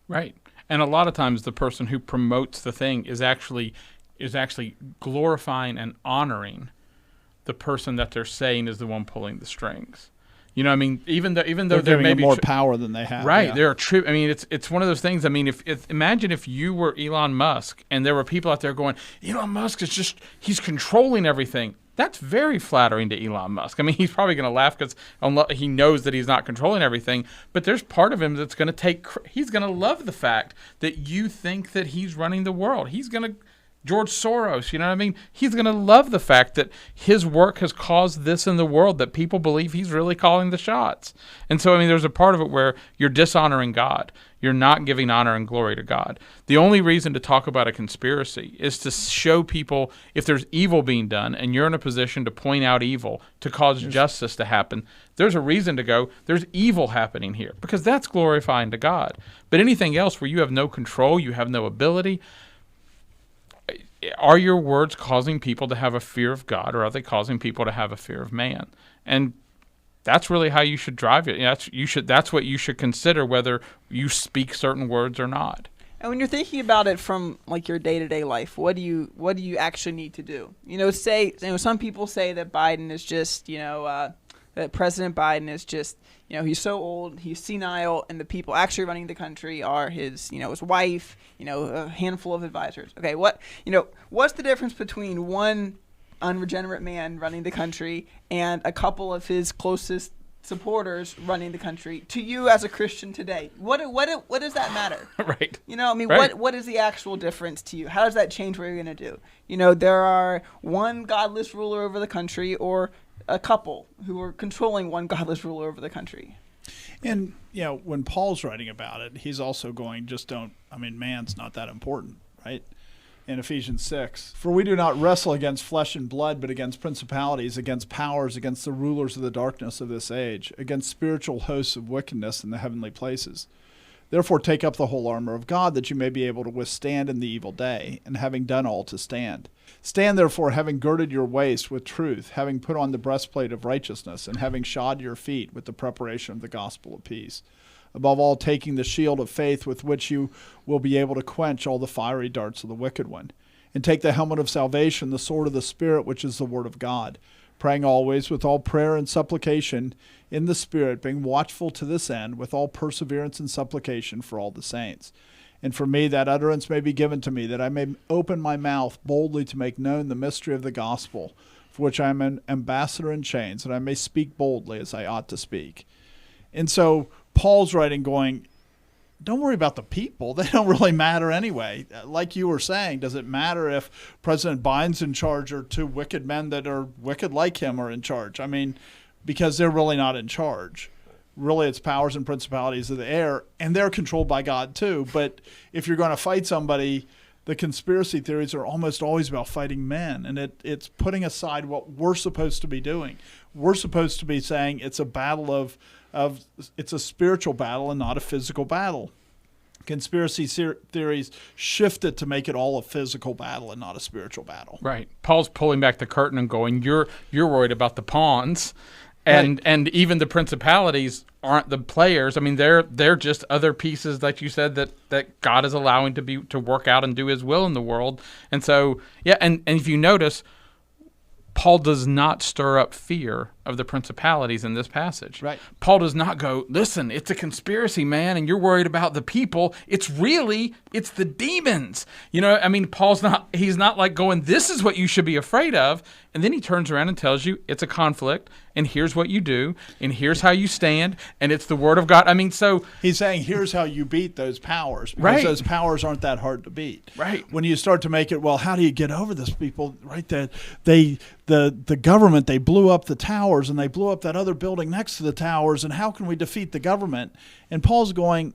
Right. And a lot of times the person who promotes the thing is actually glorifying and honoring the person that they're saying is the one pulling the strings. You know, I mean, even though They're there giving may them be more power than they have. right, Yeah. there are I mean, it's one of those things. I mean, if imagine if you were Elon Musk and there were people out there going, Elon Musk is he's controlling everything. That's very flattering to Elon Musk. I mean, he's probably going to laugh because he knows that he's not controlling everything. But there's part of him that's going to he's going to love the fact that you think that he's running the world. He's going to George Soros, you know what I mean? He's going to love the fact that his work has caused this in the world, that people believe he's really calling the shots. And so, I mean, there's a part of it where you're dishonoring God. You're not giving honor and glory to God. The only reason to talk about a conspiracy is to show people if there's evil being done and you're in a position to point out evil, to cause justice to happen, there's a reason to go, there's evil happening here, because that's glorifying to God. But anything else where you have no control, you have no ability, are your words causing people to have a fear of God, or are they causing people to have a fear of man? And that's really how you should drive it. That's what you should consider, whether you speak certain words or not. And when you're thinking about it from like your day-to-day life, what do you actually need to do? Some people say that Biden is just, that President Biden is just, he's so old, he's senile, and the people actually running the country are his wife, a handful of advisors. Okay, what's the difference between one unregenerate man running the country and a couple of his closest supporters running the country to you as a Christian today? What does that matter? Right. Right. What is the actual difference to you? How does that change what you're going to do? There are one godless ruler over the country, or a couple who are controlling one godless ruler over the country. And, when Paul's writing about it, he's also going, man's not that important, right? In Ephesians 6, for we do not wrestle against flesh and blood, but against principalities, against powers, against the rulers of the darkness of this age, against spiritual hosts of wickedness in the heavenly places. Therefore take up the whole armor of God, that you may be able to withstand in the evil day, and having done all, to stand. Stand therefore, having girded your waist with truth, having put on the breastplate of righteousness, and having shod your feet with the preparation of the gospel of peace. Above all, taking the shield of faith, with which you will be able to quench all the fiery darts of the wicked one. And take the helmet of salvation, the sword of the Spirit, which is the word of God, praying always with all prayer and supplication in the Spirit, being watchful to this end, with all perseverance and supplication for all the saints. And for me, that utterance may be given to me, that I may open my mouth boldly to make known the mystery of the gospel, for which I am an ambassador in chains, that I may speak boldly as I ought to speak. And so Paul's writing going, don't worry about the people. They don't really matter anyway. Like you were saying, does it matter if President Biden's in charge or two wicked men that are wicked like him are in charge? Because they're really not in charge. Really, it's powers and principalities of the air, and they're controlled by God too. But if you're going to fight somebody, the conspiracy theories are almost always about fighting men, and it's putting aside what we're supposed to be doing. We're supposed to be saying it's a battle of it's a spiritual battle and not a physical battle. Conspiracy theories shift it to make it all a physical battle and not a spiritual battle. Right. Paul's pulling back the curtain and going, you're worried about the pawns. And Right. and even the principalities aren't the players. I mean, they're just other pieces, like you said, that God is allowing to work out and do His will in the world. And so, yeah, and if you notice, Paul does not stir up fear of the principalities in this passage. Right. Paul does not go, listen, it's a conspiracy, man, and you're worried about the people. It's the demons. He's not like going, this is what you should be afraid of. And then he turns around and tells you it's a conflict, and here's what you do, and here's how you stand, and it's the word of God. So he's saying, here's how you beat those powers, because Right. those powers aren't that hard to beat. Right. When you start to make it, well, how do you get over this people, right? That the government, they blew up the towers, and they blew up that other building next to the towers, and how can we defeat the government? And Paul's going,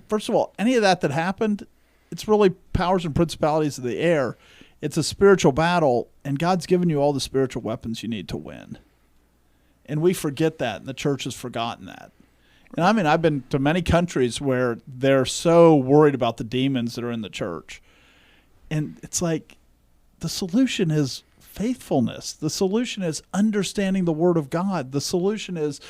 first of all, any of that happened, it's really powers and principalities of the air. It's a spiritual battle, And God's given you all the spiritual weapons you need to win. And we forget that, and the church has forgotten that. And I mean, I've been to many countries where they're so worried about the demons that are in the church. And it's like, the solution is faithfulness. The solution is understanding the Word of God. The solution is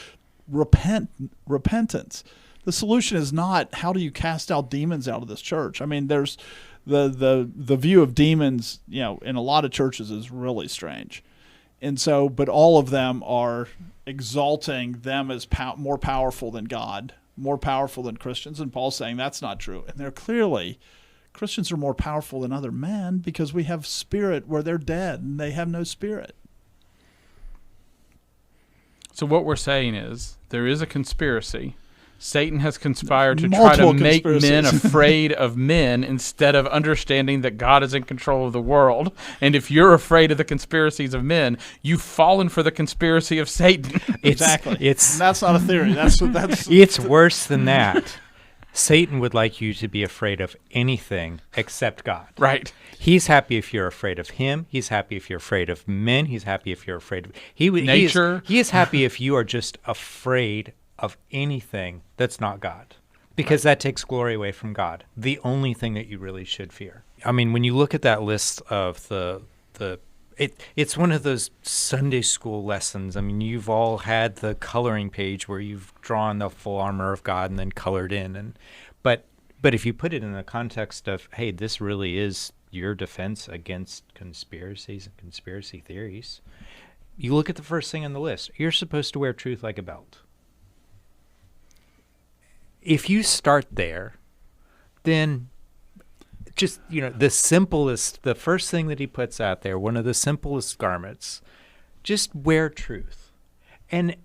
repentance. The solution is not how do you cast out demons out of this church. I mean, there's the view of demons, in a lot of churches is really strange. And so, but all of them are exalting them as more powerful than God, more powerful than Christians. And Paul's saying that's not true. And they're clearly, Christians are more powerful than other men because we have spirit where they're dead and they have no spirit. So what we're saying is there is a conspiracy. Satan has conspired to try Multiple to make conspiracies. men afraid of men instead of understanding that God is in control of the world. And if you're afraid of the conspiracies of men, you've fallen for the conspiracy of Satan. Exactly. And that's not a theory. That's it's worse than that. Satan would like you to be afraid of anything except God. Right. He's happy if you're afraid of him. He's happy if you're afraid of men. He's happy if you're afraid of nature. He is happy if you are just afraid of anything that's not God, because that takes glory away from God, the only thing that you really should fear. I mean, when you look at that list of it's one of those Sunday school lessons. I mean, you've all had the coloring page where you've drawn the full armor of God and then colored in, but if you put it in the context of, hey, this really is your defense against conspiracies and conspiracy theories, you look at the first thing on the list. You're supposed to wear truth like a belt. If you start there, then just, the first thing that he puts out there, one of the simplest garments, just wear truth. And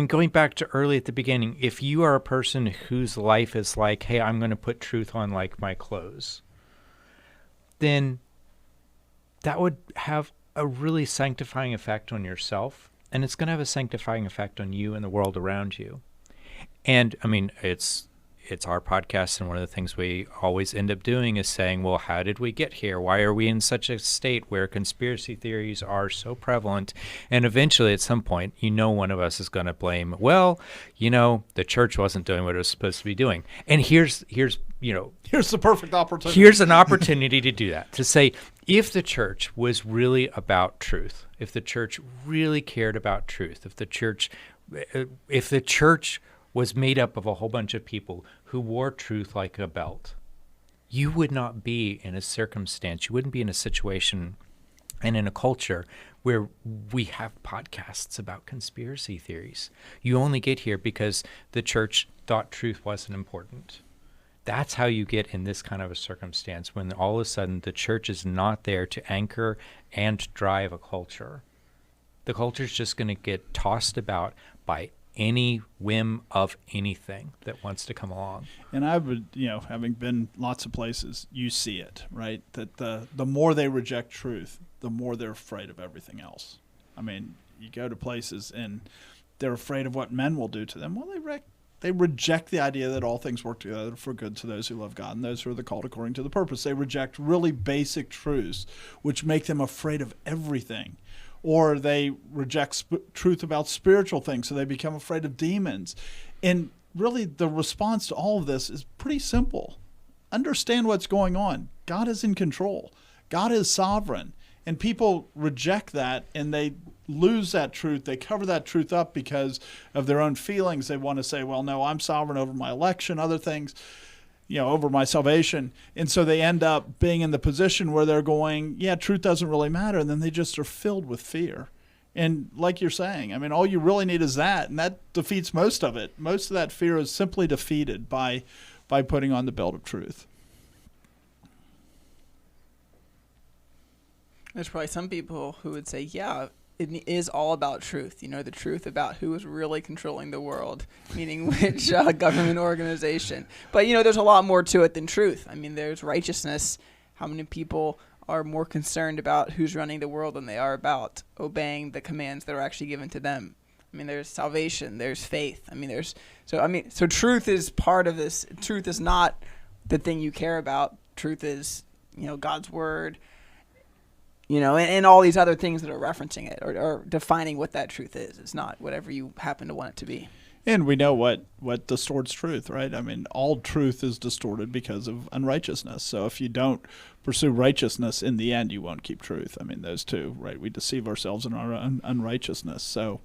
going back to early at the beginning, if you are a person whose life is like, hey, I'm going to put truth on like my clothes, then that would have a really sanctifying effect on yourself. And it's going to have a sanctifying effect on you and the world around you. And, I mean, it's our podcast, and one of the things we always end up doing is saying, well, how did we get here? Why are we in such a state where conspiracy theories are so prevalent? And eventually, at some point, one of us is going to blame, the church wasn't doing what it was supposed to be doing. And here's the perfect opportunity. Here's an opportunity to do that, to say, if the church was really about truth, if the church really cared about truth, if the church was made up of a whole bunch of people who wore truth like a belt, you would not be in a circumstance, you wouldn't be in a situation and in a culture where we have podcasts about conspiracy theories. You only get here because the church thought truth wasn't important. That's how you get in this kind of a circumstance, when all of a sudden the church is not there to anchor and drive a culture. The culture is just going to get tossed about by any whim of anything that wants to come along. And I would, having been lots of places, you see it, right? That the more they reject truth, the more they're afraid of everything else. I mean, you go to places and they're afraid of what men will do to them. Well, they reject the idea that all things work together for good to those who love God and those who are the called according to the purpose. They reject really basic truths, which make them afraid of everything. Or they reject truth about spiritual things, so they become afraid of demons. And really, the response to all of this is pretty simple. Understand what's going on. God is in control. God is sovereign. And people reject that, and they lose that truth. They cover that truth up because of their own feelings. They want to say, well, no, I'm sovereign over my election, other things, over my salvation. And so they end up being in the position where they're going, yeah, truth doesn't really matter. And then they just are filled with fear. And like you're saying, I mean, all you really need is that, and that defeats most of it. Most of that fear is simply defeated by putting on the belt of truth. There's probably some people who would say, yeah, it is all about truth. The truth about who is really controlling the world, meaning which government organization. But, there's a lot more to it than truth. I mean, there's righteousness. How many people are more concerned about who's running the world than they are about obeying the commands that are actually given to them? I mean, there's salvation, there's faith. So truth is part of this. Truth is not the thing you care about. Truth is, God's word. and all these other things that are referencing it or defining what that truth is. It's not whatever you happen to want it to be. And we know what distorts truth, right? I mean, all truth is distorted because of unrighteousness. So if you don't pursue righteousness, in the end, you won't keep truth. I mean, those two, right? We deceive ourselves in our unrighteousness. So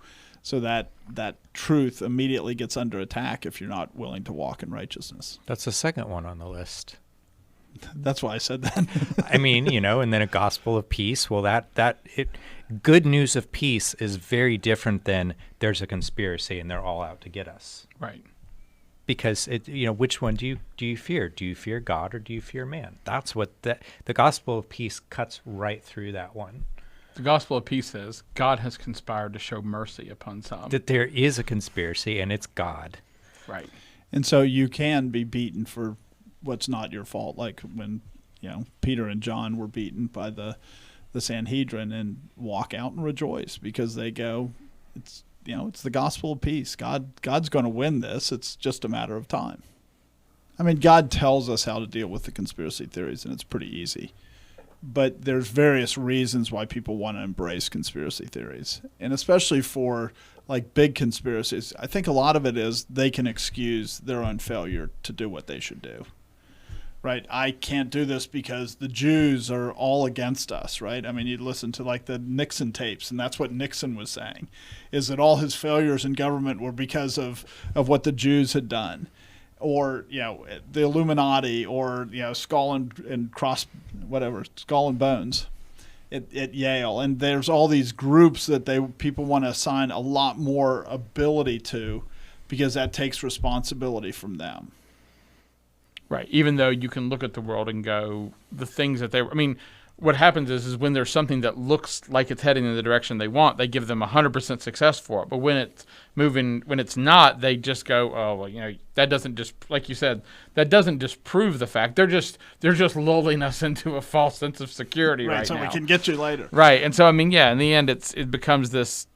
that truth immediately gets under attack if you're not willing to walk in righteousness. That's the second one on the list. That's why I said that. I mean, and then a gospel of peace. Well, good news of peace is very different than there's a conspiracy and they're all out to get us. Right. Because which one do you fear? Do you fear God or do you fear man? That's what the gospel of peace cuts right through that one. The gospel of peace says God has conspired to show mercy upon some. That there is a conspiracy and it's God. Right. And so you can be beaten for what's not your fault, like when Peter and John were beaten by the Sanhedrin, and walk out and rejoice because they go, it's the gospel of peace. God's going to win this. It's just a matter of time. I mean, God tells us how to deal with the conspiracy theories, and it's pretty easy. But there's various reasons why people want to embrace conspiracy theories, and especially for like big conspiracies. I think a lot of it is they can excuse their own failure to do what they should do. Right, I can't do this because the Jews are all against us, right? I mean, you listen to like the Nixon tapes, and that's what Nixon was saying, is that all his failures in government were because of what the Jews had done, or the Illuminati, or Skull and Bones at Yale, and there's all these groups that people want to assign a lot more ability to, because that takes responsibility from them. Right. Even though you can look at the world and go, the things that what happens is when there's something that looks like it's heading in the direction they want, they give them 100% success for it. But when it's moving, when it's not, they just go, oh, well, that doesn't just, like you said, that doesn't disprove the fact. They're just lulling us into a false sense of security right so now. We can get you later. Right. And so, in the end, it becomes this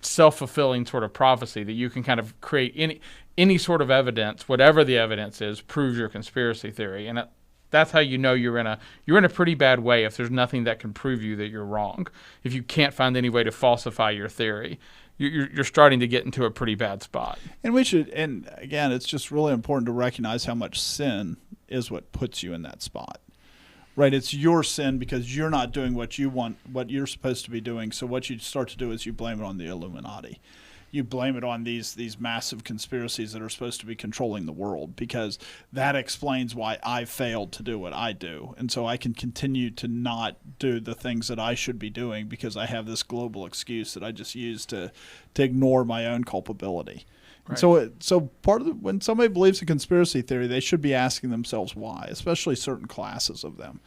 self-fulfilling sort of prophecy that you can kind of create any sort of evidence, whatever the evidence is, proves your conspiracy theory, and that's how you're in a pretty bad way if there's nothing that can prove you that you're wrong. If you can't find any way to falsify your theory, you're starting to get into a pretty bad spot. And again, it's just really important to recognize how much sin is what puts you in that spot. Right, it's your sin because you're not doing what you want, what you're supposed to be doing. So what you start to do is you blame it on the Illuminati. You blame it on these massive conspiracies that are supposed to be controlling the world, because that explains why I failed to do what I do. And so I can continue to not do the things that I should be doing because I have this global excuse that I just use to ignore my own culpability. Right. And so part of when somebody believes a conspiracy theory, they should be asking themselves why, especially certain classes of them.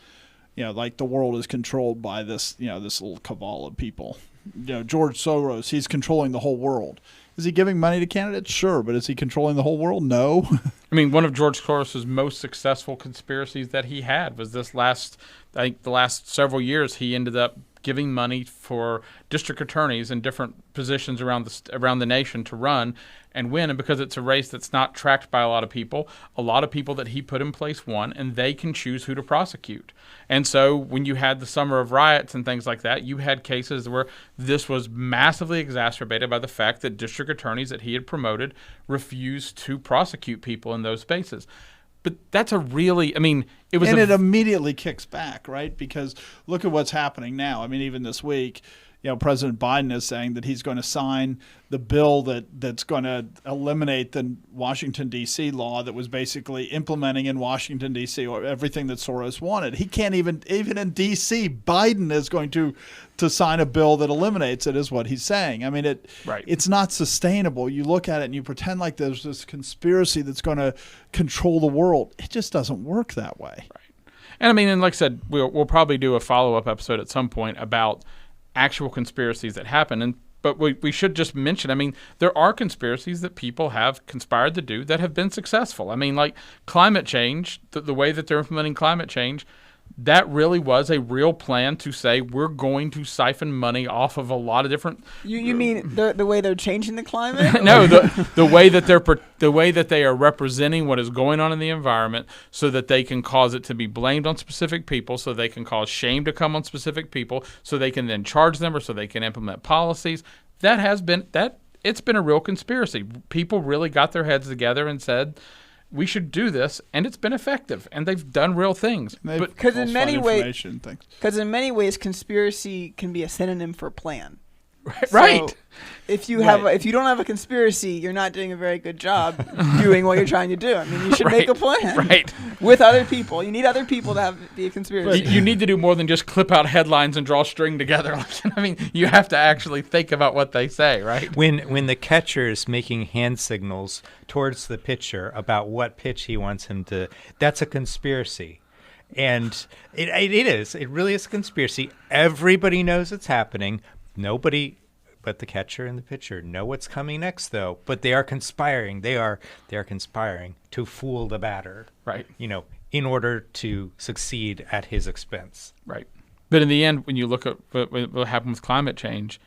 Like the world is controlled by this little cabal of people. George Soros, he's controlling the whole world. Is he giving money to candidates? Sure, but is he controlling the whole world? No. I mean, one of George Soros's most successful conspiracies that he had was the last several years he ended up giving money for district attorneys in different positions around the nation to run and win. And because it's a race that's not tracked by a lot of people that he put in place won, and they can choose who to prosecute. And so when you had the summer of riots and things like that, you had cases where this was massively exacerbated by the fact that district attorneys that he had promoted refused to prosecute people in those spaces. But that's it immediately kicks back, right? Because look at what's happening now. I mean, even this week, President Biden is saying that he's going to sign the bill that's going to eliminate the Washington, D.C. law that was basically implementing in Washington, D.C. or everything that Soros wanted. He can't even in D.C., Biden is going to sign a bill that eliminates it, is what he's saying. I mean, it's not sustainable. You look at it and you pretend like there's this conspiracy that's going to control the world. It just doesn't work that way. Right. And like I said, we'll probably do a follow-up episode at some point about actual conspiracies that happen. But we should just mention, there are conspiracies that people have conspired to do that have been successful. Like climate change, the way that they're implementing climate change, that really was a real plan to say we're going to siphon money off of a lot of different. You mean the way they're changing the climate? No, the way that they are representing what is going on in the environment, so that they can cause it to be blamed on specific people, so they can cause shame to come on specific people, so they can then charge them, or so they can implement policies. It's been a real conspiracy. People really got their heads together and said, we should do this, and it's been effective, and they've done real things. Because in many ways, conspiracy can be a synonym for plan. Right. So if you don't have a conspiracy, you're not doing a very good job doing what you're trying to do. I mean, you should make a plan. Right. With other people. You need other people to be a conspiracy. You need to do more than just clip out headlines and draw string together. I mean, you have to actually think about what they say, right? When the catcher is making hand signals towards the pitcher about what pitch he wants him to, that's a conspiracy. And it is. It really is a conspiracy. Everybody knows it's happening. Nobody but the catcher and the pitcher know what's coming next, though. But they are conspiring. They are conspiring to fool the batter, right? In order to succeed at his expense, right? But in the end, when you look at what happened with climate change,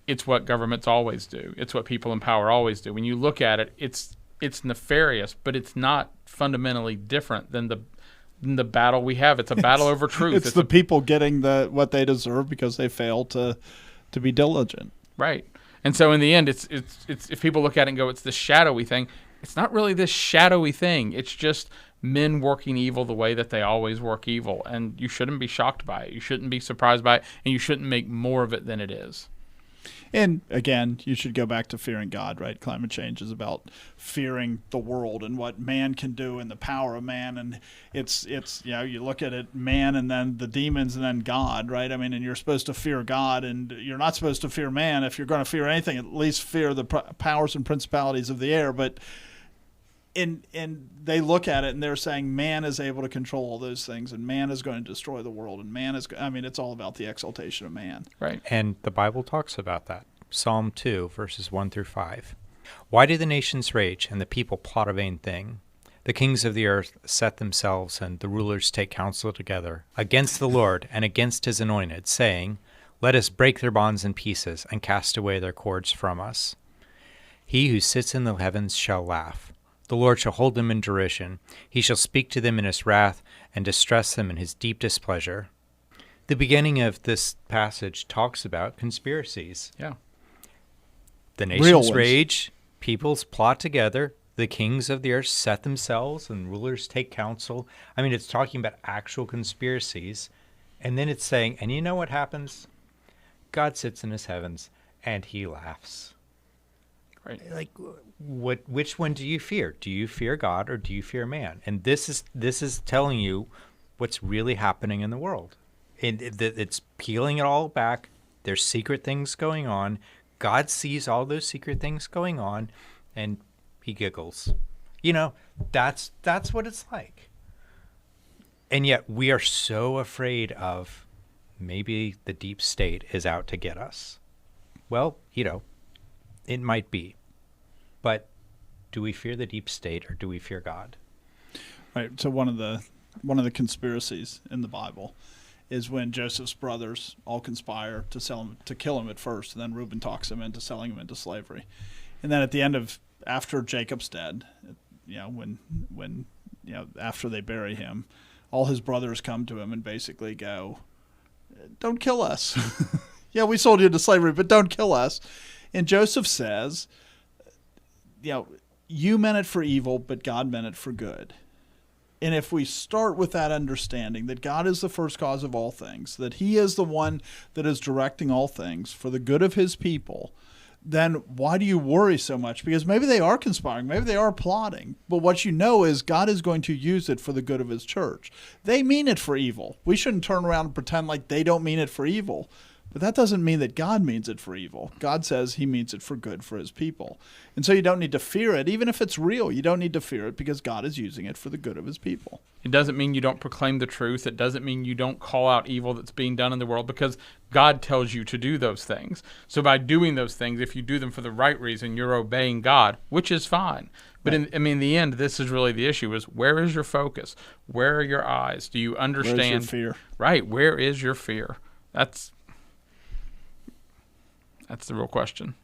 it's what governments always do. It's what people in power always do. When you look at it, it's nefarious, but it's not fundamentally different than the battle we have. It's a battle over truth. It's the people getting what they deserve because they fail to be diligent. Right. And so in the end, it's if people look at it and go, it's this shadowy thing, it's not really this shadowy thing. It's just men working evil the way that they always work evil. And you shouldn't be shocked by it. You shouldn't be surprised by it. And you shouldn't make more of it than it is. And again, you should go back to fearing God, right? Climate change is about fearing the world and what man can do and the power of man. And it's you look at it, man, and then the demons, and then God, right? I mean, and you're supposed to fear God, and you're not supposed to fear man. If you're going to fear anything, at least fear the powers and principalities of the air. But and they look at it and they're saying man is able to control all those things, and man is going to destroy the world, and man is, it's all about the exaltation of man. Right. And the Bible talks about that. Psalm 2, verses 1 through 5. Why do the nations rage and the people plot a vain thing? The kings of the earth set themselves, and the rulers take counsel together against the Lord and against his anointed, saying, let us break their bonds in pieces and cast away their cords from us. He who sits in the heavens shall laugh. The Lord shall hold them in derision. He shall speak to them in his wrath and distress them in his deep displeasure. The beginning of this passage talks about conspiracies. Yeah. The nations rage, peoples plot together, the kings of the earth set themselves, and rulers take counsel. I mean, it's talking about actual conspiracies. And then it's saying, and you know what happens? God sits in his heavens, and he laughs. Right. Like, which one do you fear? Do you fear God or do you fear man? And this is telling you what's really happening in the world. It's peeling it all back. There's secret things going on. God sees all those secret things going on, and he giggles. That's what it's like. And yet we are so afraid of maybe the deep state is out to get us. Well, it might be. But do we fear the deep state or do we fear God? Right. So one of the conspiracies in the Bible is when Joseph's brothers all conspire to kill him at first, and then Reuben talks him into selling him into slavery. And then at the end after Jacob's dead, when after they bury him, all his brothers come to him and basically go, don't kill us. Yeah, we sold you into slavery, but don't kill us. And Joseph says, you meant it for evil, but God meant it for good. And if we start with that understanding that God is the first cause of all things, that he is the one that is directing all things for the good of his people, then why do you worry so much? Because maybe they are conspiring, maybe they are plotting, but what you know is God is going to use it for the good of his church. They mean it for evil. We shouldn't turn around and pretend like they don't mean it for evil. But that doesn't mean that God means it for evil. God says he means it for good for his people. And so you don't need to fear it. Even if it's real, you don't need to fear it because God is using it for the good of his people. It doesn't mean you don't proclaim the truth. It doesn't mean you don't call out evil that's being done in the world because God tells you to do those things. So by doing those things, if you do them for the right reason, you're obeying God, which is fine. But in the end, this is really the issue: is where is your focus? Where are your eyes? Do you understand? Where's your fear? Right. Where is your fear? That's the real question.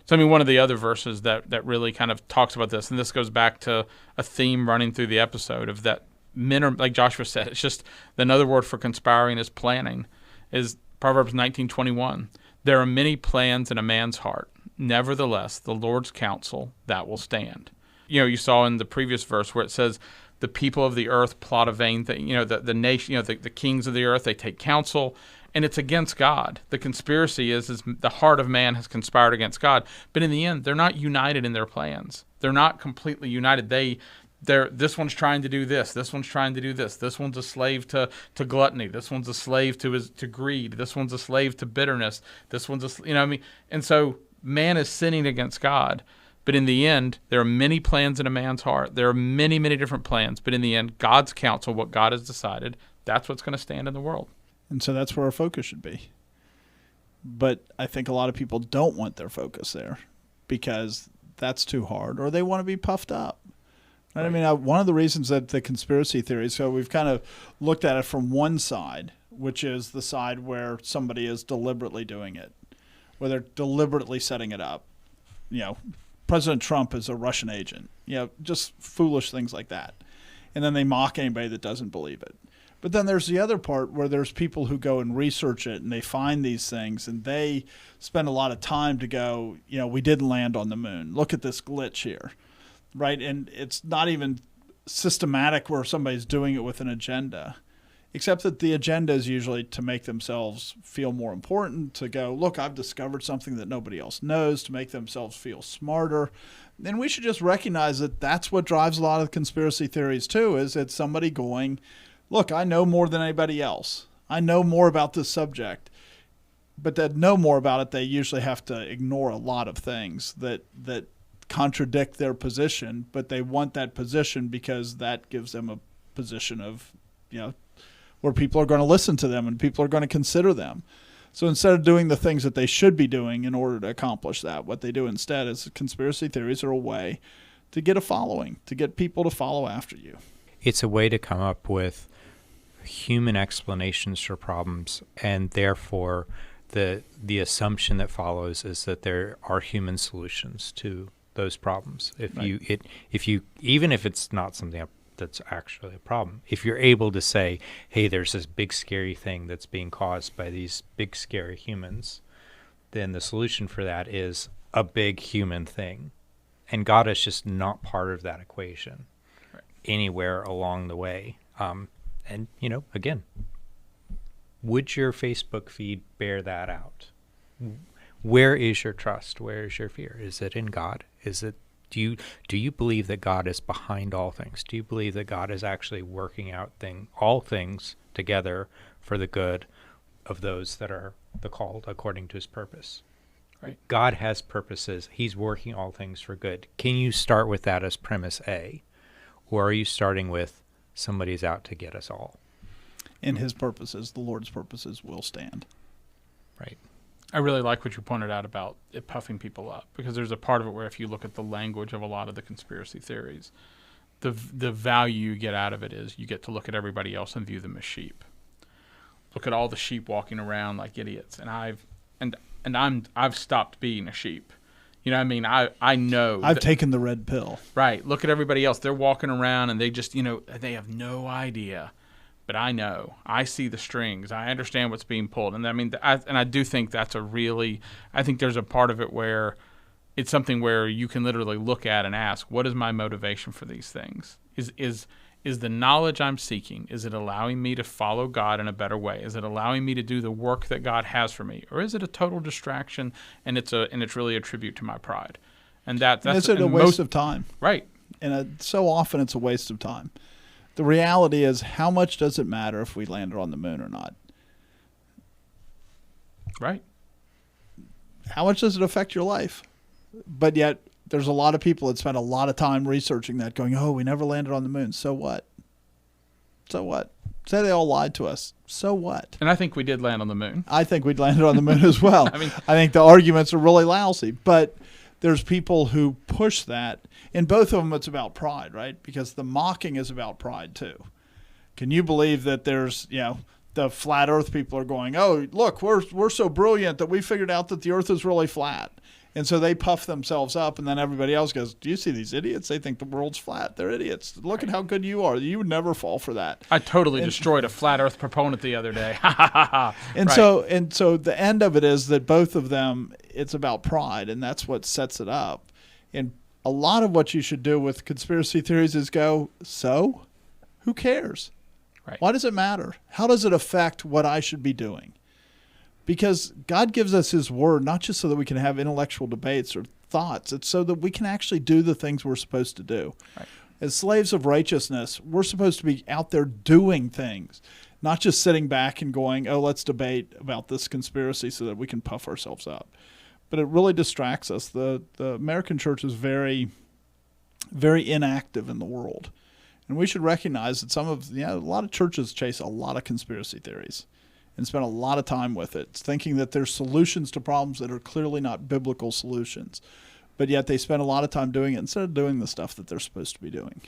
So, I mean, one of the other verses that really kind of talks about this, and this goes back to a theme running through the episode of that men are, like Joshua said, it's just another word for conspiring is planning, is Proverbs 19:21. There are many plans in a man's heart. Nevertheless, the Lord's counsel, that will stand. You know, you saw in the previous verse where it says, the people of the earth plot a vain thing. You know, the nation, you know, the kings of the earth, they take counsel, and it's against God. The conspiracy is the heart of man has conspired against God. But in the end, they're not united in their plans. They're not completely united. This one's trying to do this. This one's trying to do this. This one's a slave to gluttony. This one's a slave to greed. This one's a slave to bitterness. This one's and so man is sinning against God. But in the end, there are many plans in a man's heart. There are many, many different plans. But in the end, God's counsel, what God has decided, that's what's going to stand in the world. And so that's where our focus should be. But I think a lot of people don't want their focus there because that's too hard, or they want to be puffed up. Right? I mean, one of the reasons that the conspiracy theory, so we've kind of looked at it from one side, which is the side where somebody is deliberately doing it, where they're deliberately setting it up. You know, President Trump is a Russian agent, you know, just foolish things like that. And then they mock anybody that doesn't believe it. But then there's the other part where there's people who go and research it and they find these things and they spend a lot of time to go, you know, we didn't land on the moon. Look at this glitch here, right? And it's not even systematic where somebody's doing it with an agenda, except that the agenda is usually to make themselves feel more important, to go, look, I've discovered something that nobody else knows, to make themselves feel smarter. And we should just recognize that that's what drives a lot of conspiracy theories too, is it's somebody going, look, I know more than anybody else. I know more about this subject. But to know more about it, they usually have to ignore a lot of things that contradict their position, but they want that position because that gives them a position of, you know, where people are going to listen to them and people are going to consider them. So instead of doing the things that they should be doing in order to accomplish that, what they do instead is conspiracy theories are a way to get a following, to get people to follow after you. It's a way to come up with human explanations for problems, and therefore the assumption that follows is that there are human solutions to those problems. If you even if it's not something that's actually a problem, if you're able to say, hey, there's this big scary thing that's being caused by these big scary humans, then the solution for that is a big human thing, and God is just not part of that equation anywhere along the way. And, you know, again, would your Facebook feed bear that out? Where is your trust? Where is your fear? Is it in God? Do you believe that God is behind all things? Do you believe that God is actually working out all things together for the good of those that are the called according to his purpose? Right. God has purposes. He's working all things for good. Can you start with that as premise A? Or are you starting with somebody's out to get us all? In his purposes, the Lord's purposes will stand. Right. I really like what you pointed out about it puffing people up, because there's a part of it where if you look at the language of a lot of the conspiracy theories, the value you get out of it is you get to look at everybody else and view them as sheep. Look at all the sheep walking around like idiots, and I've stopped being a sheep. You know what I mean? I know. I've taken the red pill. Right. Look at everybody else. They're walking around and they just, you know, they have no idea. But I know. I see the strings. I understand what's being pulled. And I mean, I do think that's I think there's a part of it where it's something where you can literally look at and ask, what is my motivation for these things? Is the knowledge I'm seeking, is it allowing me to follow God in a better way? Is it allowing me to do the work that God has for me? Or is it a total distraction and it's really a tribute to my pride? And that's is it a waste of time? Right. And so often it's a waste of time. The reality is, how much does it matter if we landed on the moon or not? Right. How much does it affect your life? But yet there's a lot of people that spend a lot of time researching that, going, oh, we never landed on the moon. So what? So what? Say they all lied to us. So what? And I think we did land on the moon. I think we'd landed on the moon as well. I mean, I think the arguments are really lousy, but there's people who push that. In both of them, it's about pride, right? Because the mocking is about pride too. Can you believe that there's, the flat earth people are going, oh, look, we're so brilliant that we figured out that the earth is really flat. And so they puff themselves up, and then everybody else goes, do you see these idiots? They think the world's flat. They're idiots. Look at how good you are. You would never fall for that. I totally destroyed a flat earth proponent the other day. And so the end of it is that both of them, it's about pride, and that's what sets it up. And a lot of what you should do with conspiracy theories is go, so who cares? Right. Why does it matter? How does it affect what I should be doing? Because God gives us his word, not just so that we can have intellectual debates or thoughts. It's so that we can actually do the things we're supposed to do. Right. As slaves of righteousness, we're supposed to be out there doing things, not just sitting back and going, oh, let's debate about this conspiracy so that we can puff ourselves up. But it really distracts us. The American church is very, very inactive in the world. And we should recognize that a lot of churches chase a lot of conspiracy theories and spend a lot of time with it, thinking that there's solutions to problems that are clearly not biblical solutions. But yet they spend a lot of time doing it instead of doing the stuff that they're supposed to be doing.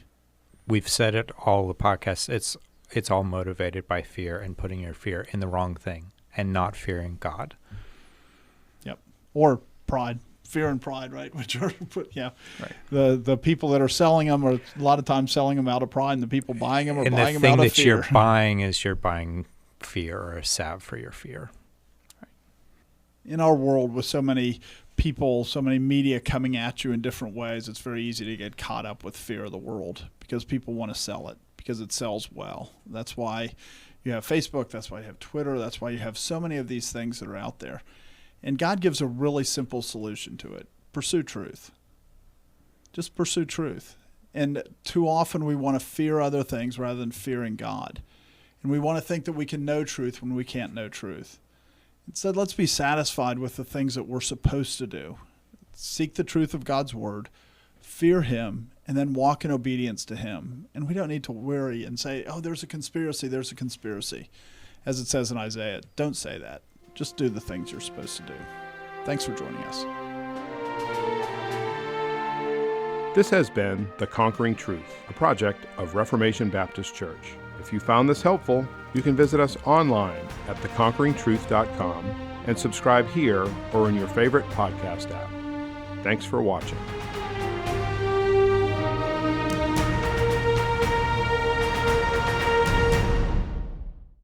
We've said it all the podcasts. It's all motivated by fear and putting your fear in the wrong thing and not fearing God. Yep. Or pride. Fear and pride, right? Which are, Right. The people that are selling them are a lot of times selling them out of pride, and the people buying them are and buying the them out thing of that fear. you're buying is you're buying fear or a salve for your fear. In our world with so many people, so many media coming at you in different ways, it's very easy to get caught up with fear of the world because people want to sell it because it sells well. That's why you have Facebook. That's why you have Twitter. That's why you have so many of these things that are out there. And God gives a really simple solution to it. Pursue truth. Just pursue truth. And too often we want to fear other things rather than fearing God. And we want to think that we can know truth when we can't know truth. Instead, let's be satisfied with the things that we're supposed to do. Seek the truth of God's word, fear him, and then walk in obedience to him. And we don't need to worry and say, oh, there's a conspiracy, there's a conspiracy. As it says in Isaiah, don't say that. Just do the things you're supposed to do. Thanks for joining us. This has been The Conquering Truth, a project of Reformation Baptist Church. If you found this helpful, you can visit us online at theconqueringtruth.com and subscribe here or in your favorite podcast app. Thanks for watching.